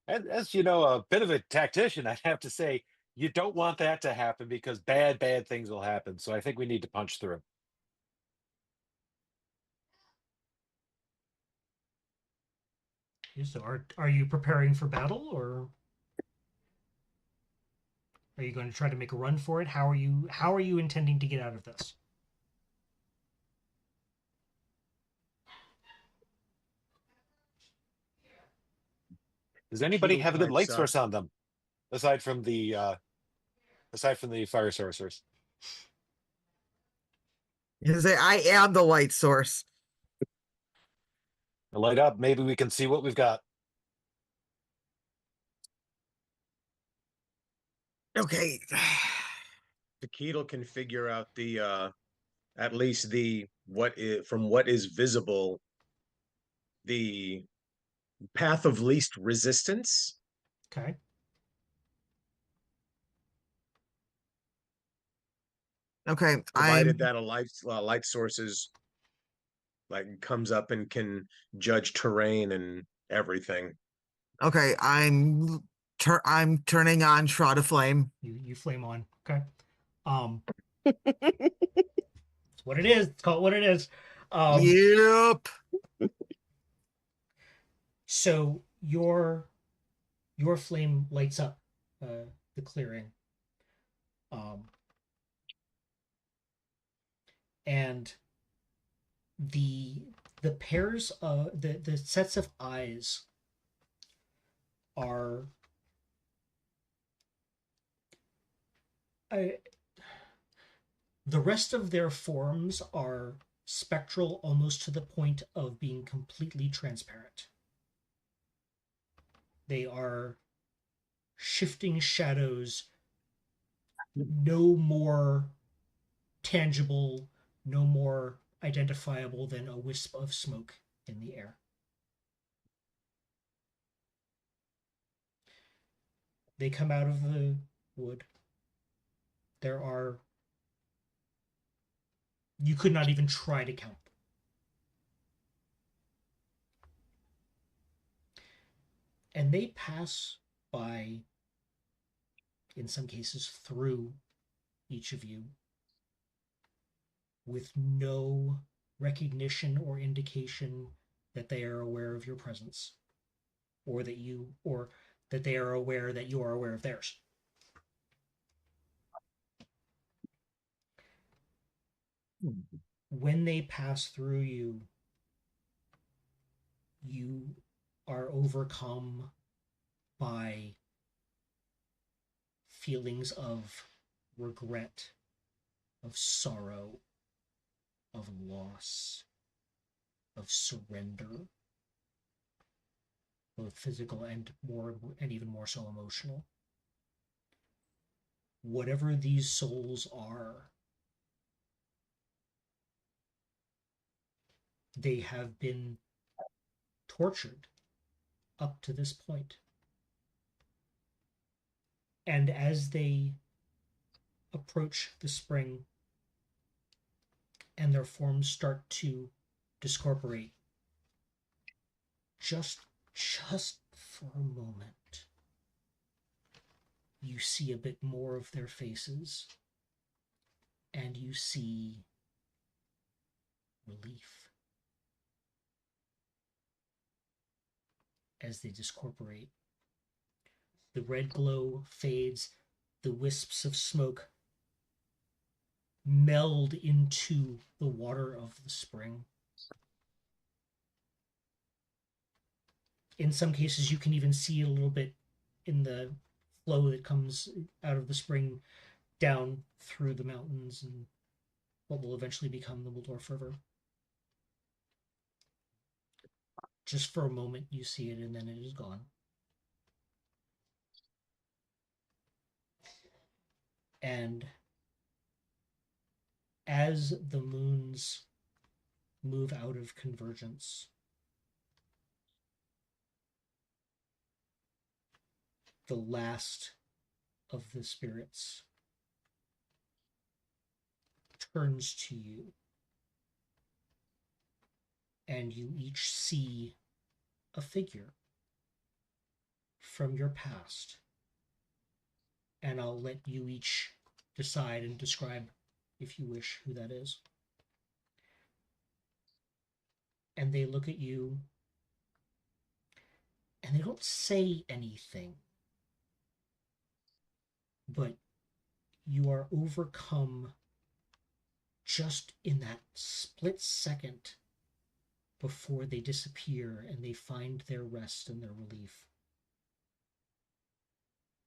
And as you know, a bit of a tactician, I'd have to say, you don't want that to happen because bad things will happen. So I think we need to punch through. So are you preparing for battle, or are you going to try to make a run for it? How are you intending to get out of this? Does anybody Keating have a good light pipes up. source on them? Aside from the fire sorcerers. You say, I am the light source. Light up, maybe we can see what we've got. Okay. The Keating can figure out the at least the from what is visible, the path of least resistance. Okay. Okay, Provided that a light sources like comes up and can judge terrain and everything. okay, I'm turning on Shroud of Flame. You flame on. Okay. It's what it is. It's called what it is. Yep. So your flame lights up the clearing. And the pairs of the sets of eyes are the rest of their forms are spectral almost to the point of being completely transparent. They are shifting shadows, no more tangible, no more identifiable than a wisp of smoke in the air. They come out of the wood. There are, you could not even try to count them. And they pass by, in some cases, through each of you with no recognition or indication that they are aware of your presence, or that they are aware that you are aware of theirs. When they pass through you, you are overcome by feelings of regret, of sorrow, of loss, of surrender, both physical and even more so emotional. Whatever these souls are, they have been tortured up to this point. And as they approach the spring and their forms start to discorporate, just for a moment, you see a bit more of their faces, and you see relief as they discorporate. The red glow fades, the wisps of smoke meld into the water of the spring. In some cases, you can even see a little bit in the flow that comes out of the spring down through the mountains and what will eventually become the Waldorf River. Just for a moment, you see it, and then it is gone. And as the moons move out of convergence, the last of the spirits turns to you, and you each see a figure from your past. And I'll let you each decide and describe, if you wish, who that is. And they look at you, and they don't say anything, but you are overcome just in that split second before they disappear and they find their rest and their relief.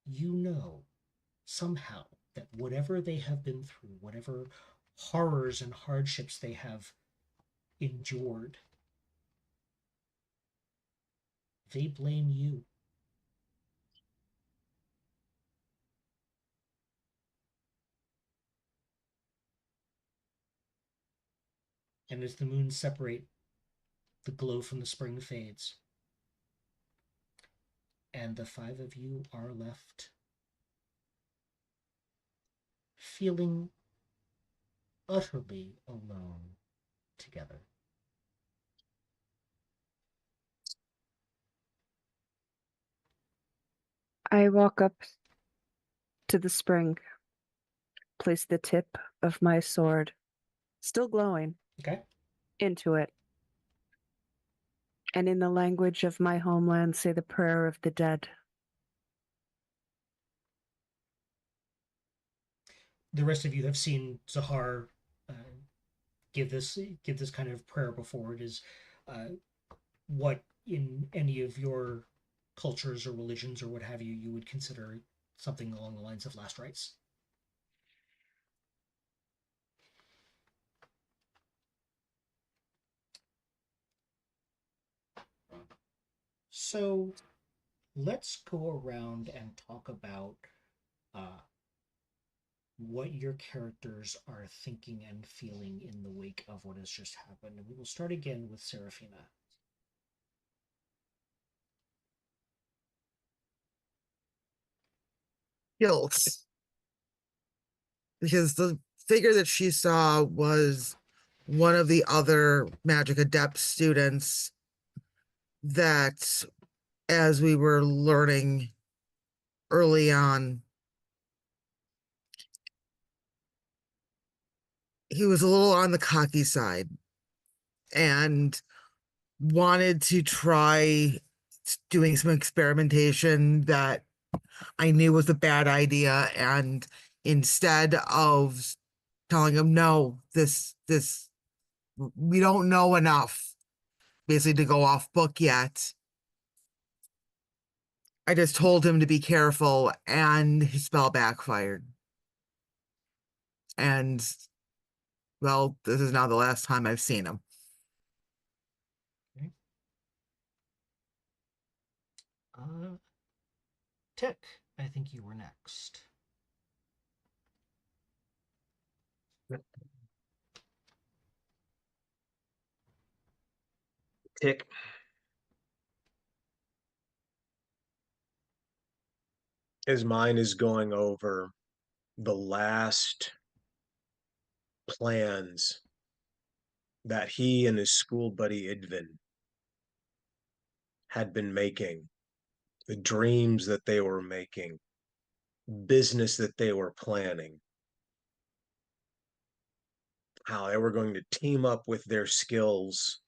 You know somehow that whatever they have been through, whatever horrors and hardships they have endured, they blame you. And as the moons separate, the glow from the spring fades, and the five of you are left feeling utterly alone together. I walk up to the spring, place the tip of my sword, still glowing, Okay? into it, and in the language of my homeland say the prayer of the dead. The rest of you have seen Zahar give this kind of prayer before. It is what in any of your cultures or religions or what have you, you would consider something along the lines of last rites. So let's go around and talk about what your characters are thinking and feeling in the wake of what has just happened. And we will start again with Serafina. Guilt. Because the figure that she saw was one of the other magic adept students that, as we were learning early on, he was a little on the cocky side and wanted to try doing some experimentation that I knew was a bad idea. And instead of telling him, no, this, we don't know enough basically to go off book yet, I just told him to be careful, and his spell backfired. And, well, this is now the last time I've seen him. Okay. Tick, I think you were next. Tick. His mind is going over the last plans that he and his school buddy Idvin had been making, the dreams that they were making, business that they were planning, how they were going to team up with their skills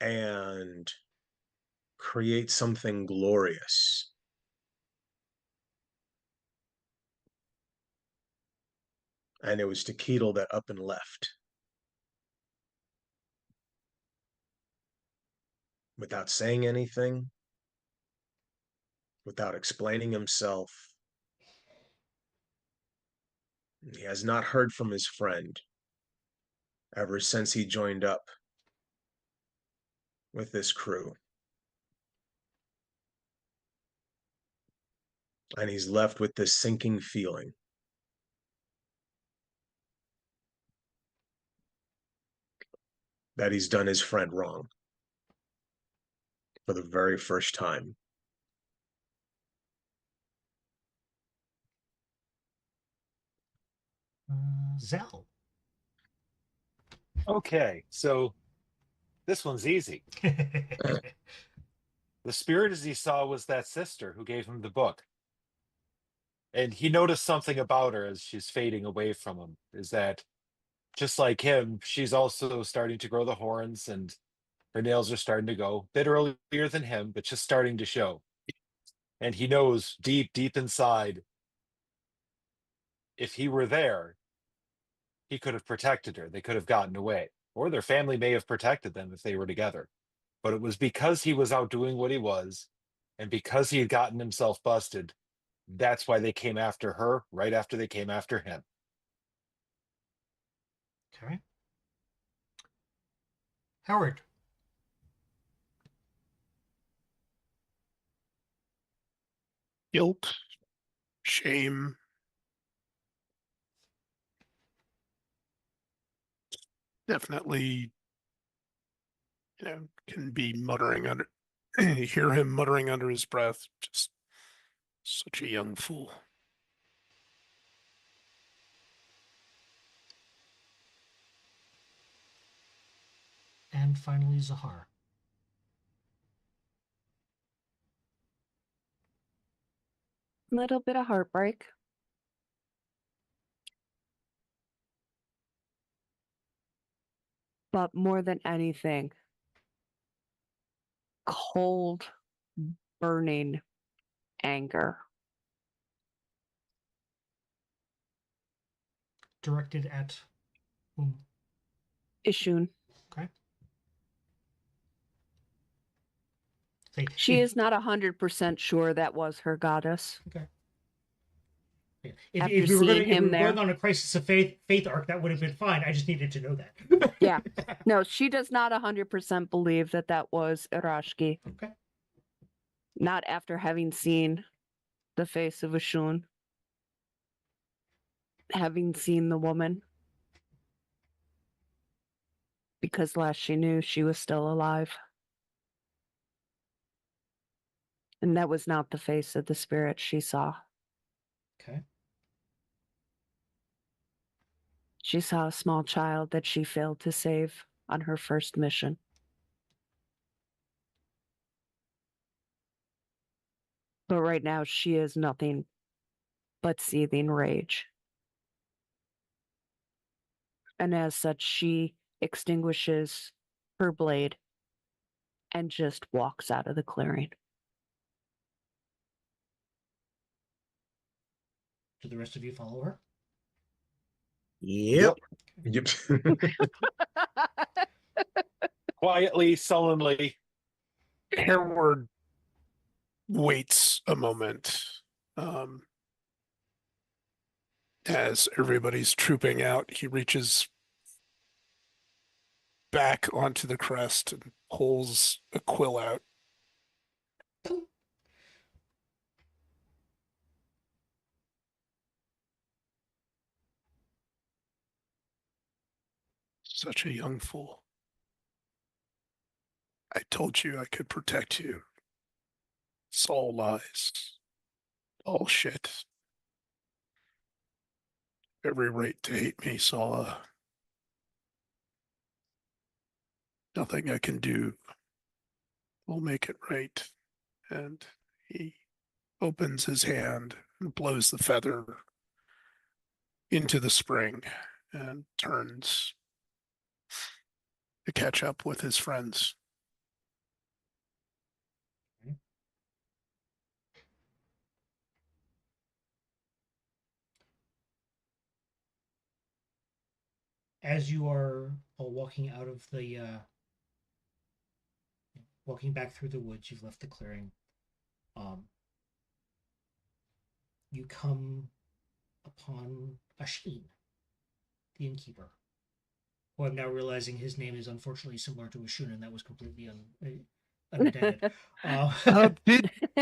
and create something glorious. And it was Tequila that up and left without saying anything, without explaining himself. He has not heard from his friend ever since he joined up with this crew. And he's left with this sinking feeling that he's done his friend wrong for the very first time. Zell. Okay, so this one's easy. The spirit as he saw was that sister who gave him the book. And he noticed something about her as she's fading away from him, is that just like him, she's also starting to grow the horns and her nails are starting to go a bit earlier than him, but just starting to show. And he knows deep, deep inside, if he were there, he could have protected her. They could have gotten away, or their family may have protected them if they were together. But it was because he was out doing what he was, and because he had gotten himself busted, that's why they came after her right after they came after him. Okay. Howard. Guilt, shame, definitely, can be muttering under, hear him muttering under his breath, just such a young fool. And finally, Zahar. Little bit of heartbreak. But more than anything, cold, burning anger. Directed at whom? Ishun. Okay. She is not 100% sure that was her goddess. Okay. If After we were seeing him there. going on a crisis of faith arc, that would have been fine. I just needed to know that. Yeah. No, she does not 100% believe that that was Irashki. Okay. Not after having seen the face of Ashun. Having seen the woman. Because last she knew, she was still alive. And that was not the face of the spirit she saw. Okay. She saw a small child that she failed to save on her first mission. But right now, she is nothing but seething rage. And as such, she extinguishes her blade and just walks out of the clearing. Do the rest of you follow her? Yep. Yep. Quietly, sullenly. Harewood waits a moment as everybody's trooping out. He reaches back onto the crest and pulls a quill out. Such a young fool. I told you I could protect you. It's all lies. All shit. Every right to hate me, Saw. Nothing I can do will make it right. And he opens his hand and blows the feather into the spring and turns to catch up with his friends. As you are all walking out of the walking back through the woods, you've left the clearing. You come upon Asheen, the innkeeper, who I'm now realizing his name is unfortunately similar to Ashun, and that was completely unintended.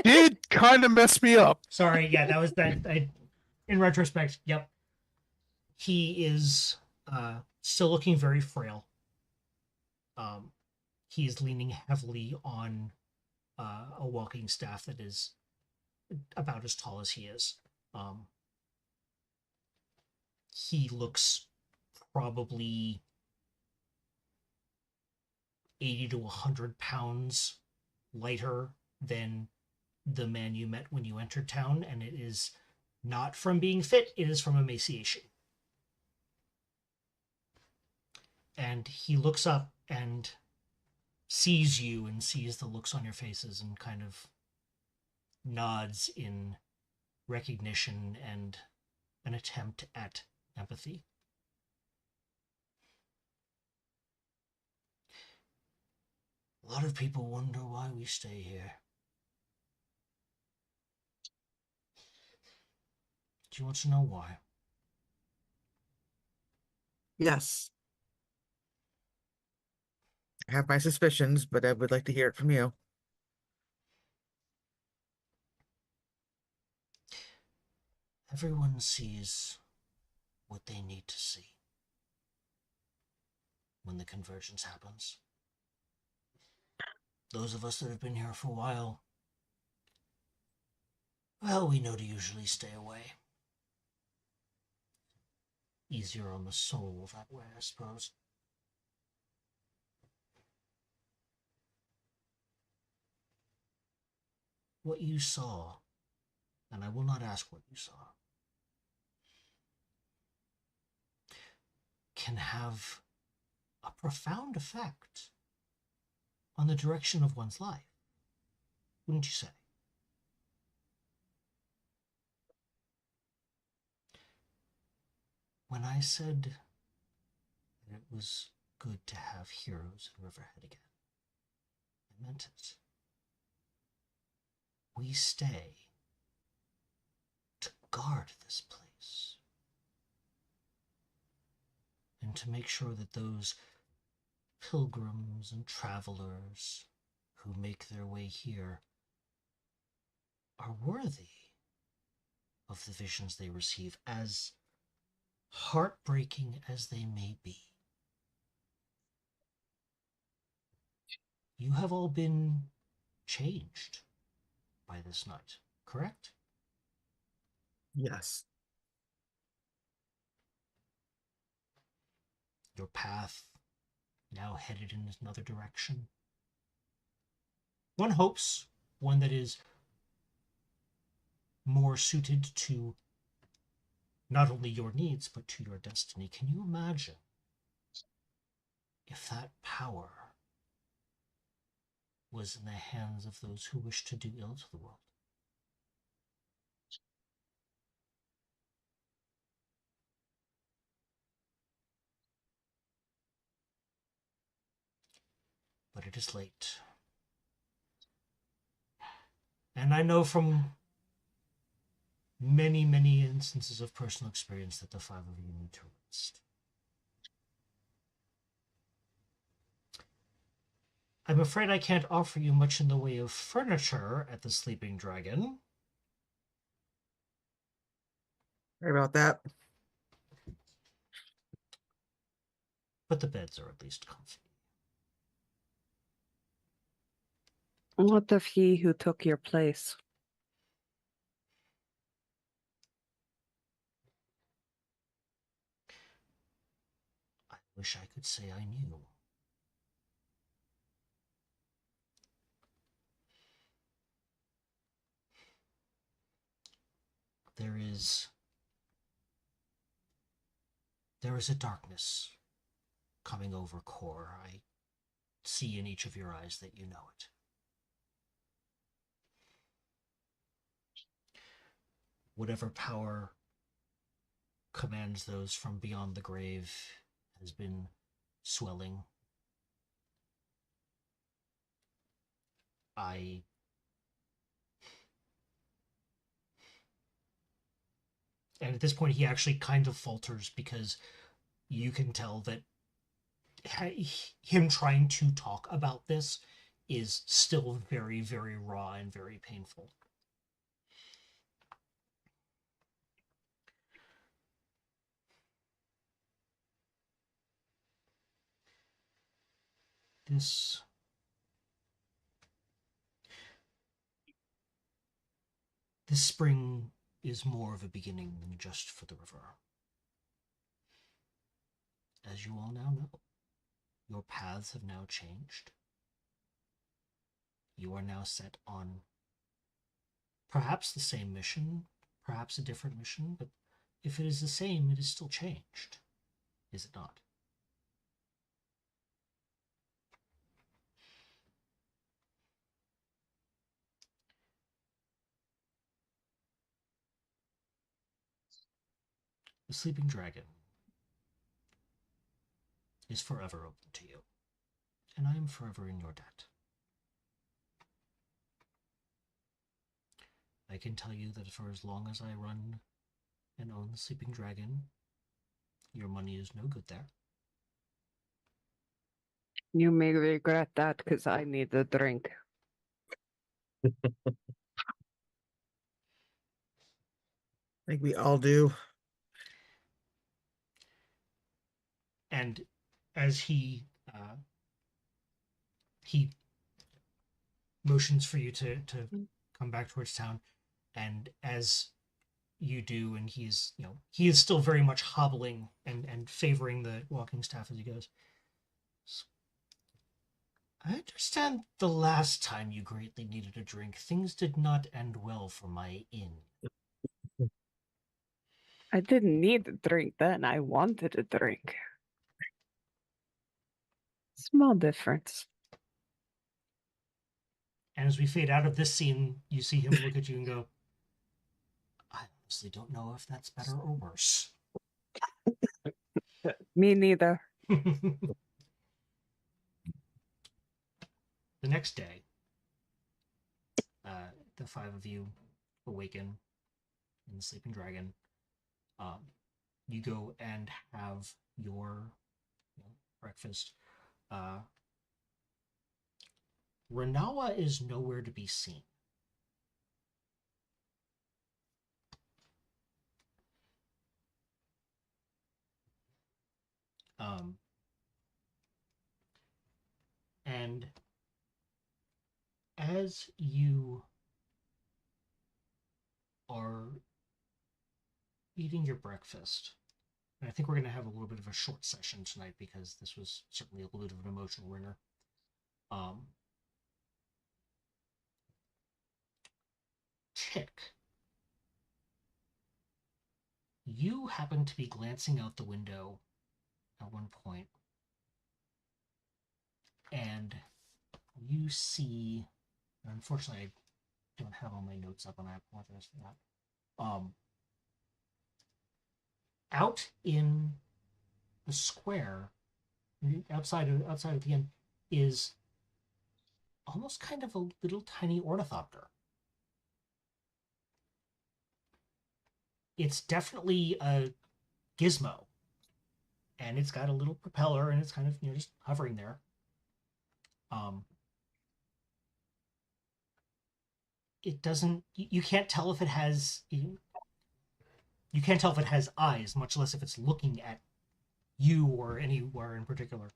Did kind of mess me up. Sorry, yeah, that was that. In retrospect, yep. He is still looking very frail. He is leaning heavily on a walking staff that is about as tall as he is. He looks probably 80 to 100 pounds lighter than the man you met when you entered town, and it is not from being fit, it is from emaciation. And he looks up and sees you and sees the looks on your faces and kind of nods in recognition and an attempt at empathy. A lot of people wonder why we stay here. Do you want to know why? Yes. I have my suspicions, but I would like to hear it from you. Everyone sees what they need to see when the convergence happens. Those of us that have been here for a while, well, we know to usually stay away. Easier on the soul that way, I suppose. What you saw, and I will not ask what you saw, can have a profound effect on the direction of one's life, wouldn't you say? When I said that it was good to have heroes in Riverhead again, I meant it. We stay to guard this place. And to make sure that those pilgrims and travelers who make their way here are worthy of the visions they receive, as heartbreaking as they may be. You have all been changed by this night, correct? Yes. Your path now headed in another direction. One hopes, one that is more suited to not only your needs, but to your destiny. Can you imagine if that power was in the hands of those who wish to do ill to the world? But it is late. And I know from many, many instances of personal experience that the five of you need to rest. I'm afraid I can't offer you much in the way of furniture at the Sleeping Dragon. Sorry about that. But the beds are at least comfy. What of he who took your place? I wish I could say I knew. There is a darkness coming over Core. I see in each of your eyes that you know it. Whatever power commands those from beyond the grave has been swelling. And at this point, he actually kind of falters because you can tell that him trying to talk about this is still very, very raw and very painful. This spring is more of a beginning than just for the river. As you all now know, your paths have now changed. You are now set on perhaps the same mission, perhaps a different mission, but if it is the same, it is still changed, is it not? The Sleeping Dragon is forever open to you, and I am forever in your debt. I can tell you that for as long as I run and own the Sleeping Dragon, your money is no good there. You may regret that because I need a drink. I think we all do. And as he motions for you to come back towards town, and as you do, and he is still very much hobbling and favoring the walking staff as he goes. I understand the last time you greatly needed a drink, things did not end well for my inn. I didn't need a drink then. I wanted a drink. Small difference. And as we fade out of this scene, you see him look at you and go, I honestly don't know if that's better or worse. Me neither. The next day, the five of you awaken in the Sleeping Dragon. You go and have your breakfast. Renawa is nowhere to be seen. And as you are eating your breakfast, and I think we're going to have a little bit of a short session tonight because this was certainly a little bit of an emotional ringer. Tick, you happen to be glancing out the window at one point, and you see, unfortunately, I don't have all my notes up, and I apologize for that. Out in the square, outside of the inn, is almost kind of a little tiny ornithopter. It's definitely a gizmo, and it's got a little propeller, and it's kind of just hovering there. It doesn't. You can't tell if it has. You can't tell if it has eyes, much less if it's looking at you or anywhere in particular.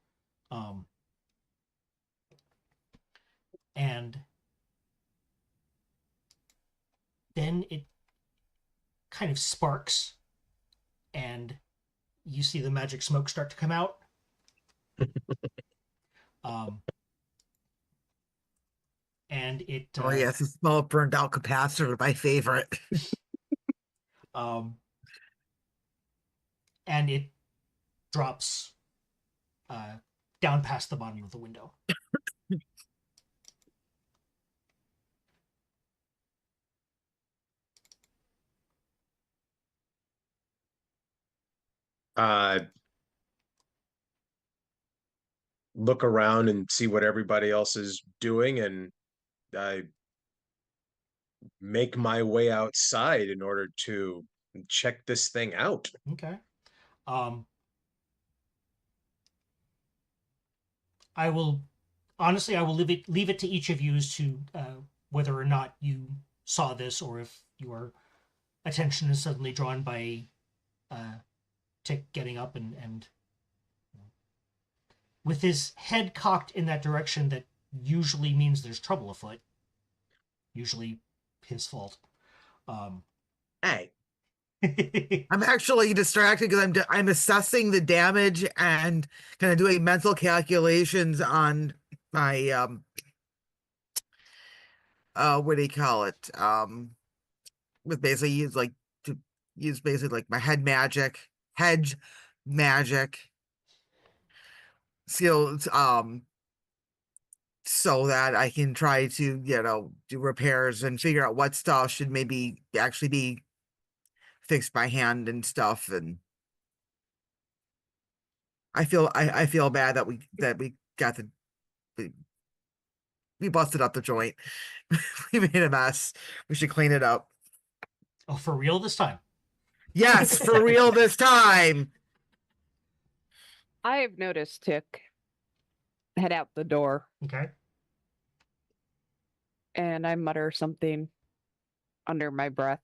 And then it kind of sparks, and you see the magic smoke start to come out. And it oh yes, the small burned out capacitor, my favorite. And it drops down past the bottom of the window. Look around and see what everybody else is doing, and I make my way outside in order to check this thing out. Okay. I will leave it to each of you as to whether or not you saw this, or if your attention is suddenly drawn by Tick getting up and with his head cocked in that direction that usually means there's trouble afoot. Usually his fault. Hey. I'm actually distracted because I'm assessing the damage and kind of doing mental calculations on my what do you call it? With basically use basically like my hedge magic skills so that I can try to do repairs and figure out what stuff should maybe actually be fixed by hand and stuff. And I feel bad that we got we busted up the joint. We made a mess. We should clean it up. Oh, for real this time? Yes, for real this time. I've noticed Tick head out the door. Okay. And I mutter something under my breath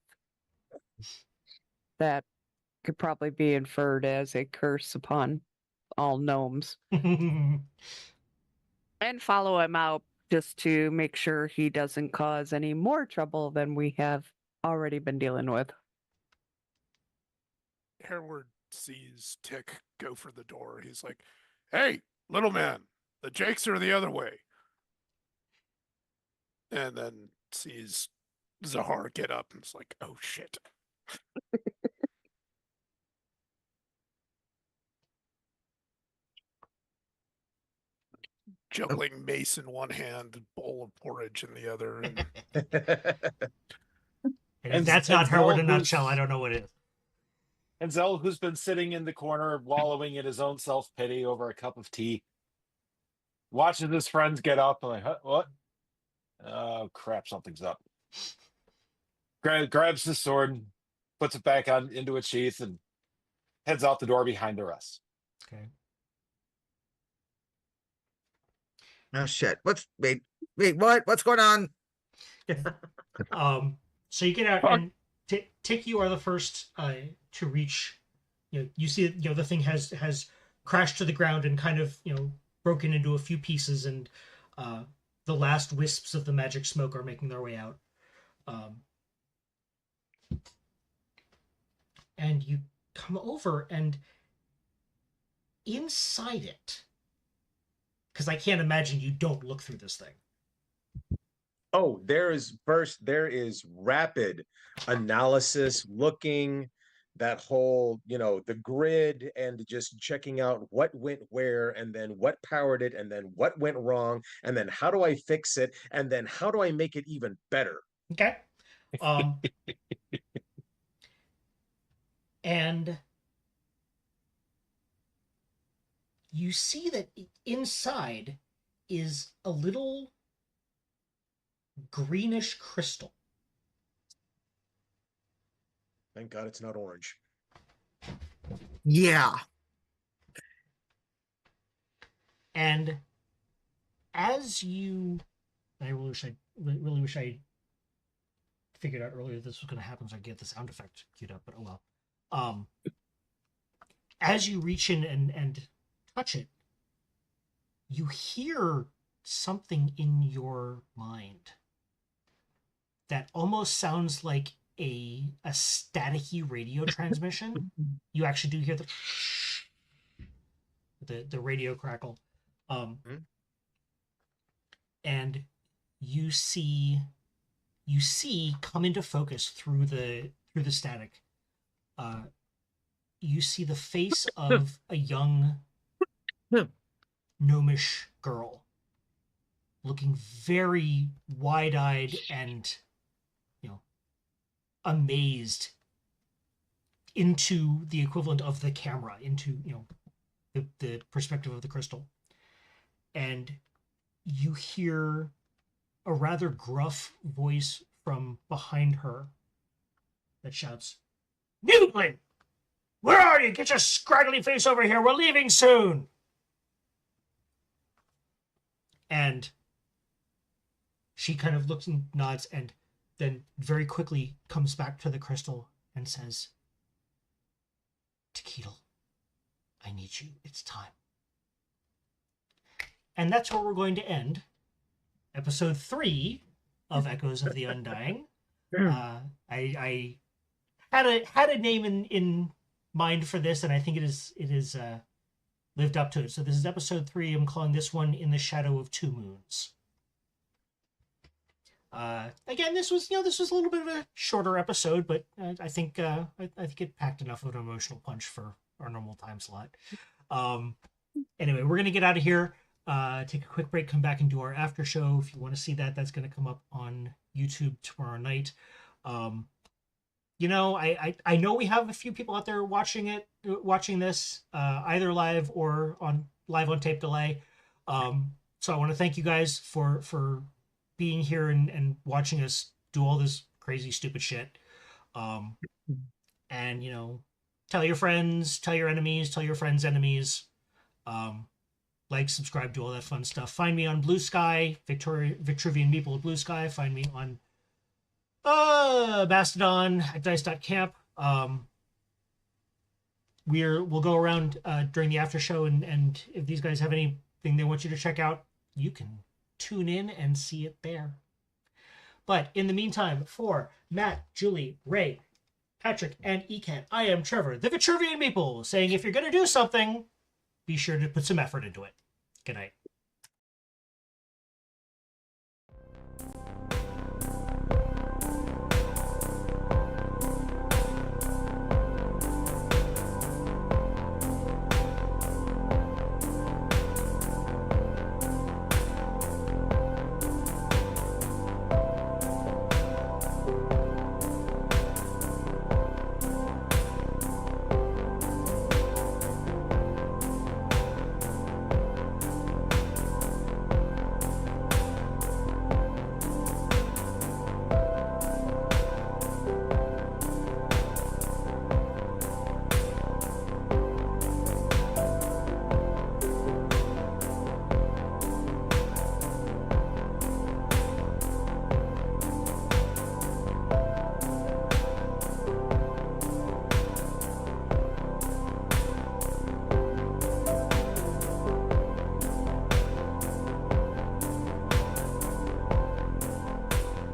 that could probably be inferred as a curse upon all gnomes. And follow him out just to make sure he doesn't cause any more trouble than we have already been dealing with. Harewood sees Tick go for the door. He's like, "Hey, little man, the Jakes are the other way." And then sees Zahar get up and is like, "Oh shit." Juggling mace in one hand, bowl of porridge in the other. And if that's not Hereward in a nutshell, I don't know what is. And Zell, who's been sitting in the corner, wallowing in his own self-pity over a cup of tea, watching his friends get up, and like, huh, what? Oh, crap, something's up. Grabs his sword, puts it back on into its sheath, and heads out the door behind the rest. Okay. Oh shit. Wait, what? What's going on? So you get out, Fuck. and Tick, you are the first to reach. You see, the thing has crashed to the ground and kind of, broken into a few pieces, and the last wisps of the magic smoke are making their way out. And you come over, and inside it, because I can't imagine you don't look through this thing. Oh, there is rapid analysis, looking that whole, the grid, and just checking out what went where, and then what powered it, and then what went wrong, and then how do I fix it, and then how do I make it even better? Okay. And you see that inside is a little greenish crystal. Thank God it's not orange. Yeah. And as you, I really wish I figured out earlier this was going to happen, so I get the sound effect queued up, but oh well. As you reach in and touch it, you hear something in your mind that almost sounds like a staticky radio transmission. You actually do hear the radio crackle, and you see come into focus through the static. You see the face of a young gnomish girl, looking very wide-eyed and amazed into the equivalent of the camera, into the perspective of the crystal. And you hear a rather gruff voice from behind her that shouts, "Newland! Where are you? Get your scraggly face over here. We're leaving soon." And she kind of looks and nods, and then very quickly comes back to the crystal and says, "Tequila, I need you. It's time." And that's where we're going to end episode 3 of Echoes of the Undying. I had a name in mind for this, and I think it is lived up to it. So this is episode 3. I'm calling this one In the Shadow of Two Moons. Again, this was a little bit of a shorter episode, but I think it packed enough of an emotional punch for our normal time slot. Anyway, we're gonna get out of here. Take a quick break, come back and do our after show. If you want to see that, that's going to come up on YouTube tomorrow night. I know we have a few people out there watching this, either live or on tape delay. So I want to thank you guys for being here and watching us do all this crazy, stupid shit. And tell your friends, tell your enemies, tell your friends' enemies. Like, subscribe, do all that fun stuff. Find me on Blue Sky, Vitruvian Meeple at Blue Sky. Find me on Mastodon at dice.camp. We'll go around during the after show, and if these guys have anything they want you to check out, you can tune in and see it there. But in the meantime, for Matt, Julie, Ray, Patrick, and Ekan, I am Trevor, the Vitruvian Meeple, saying if you're going to do something, be sure to put some effort into it. Good night.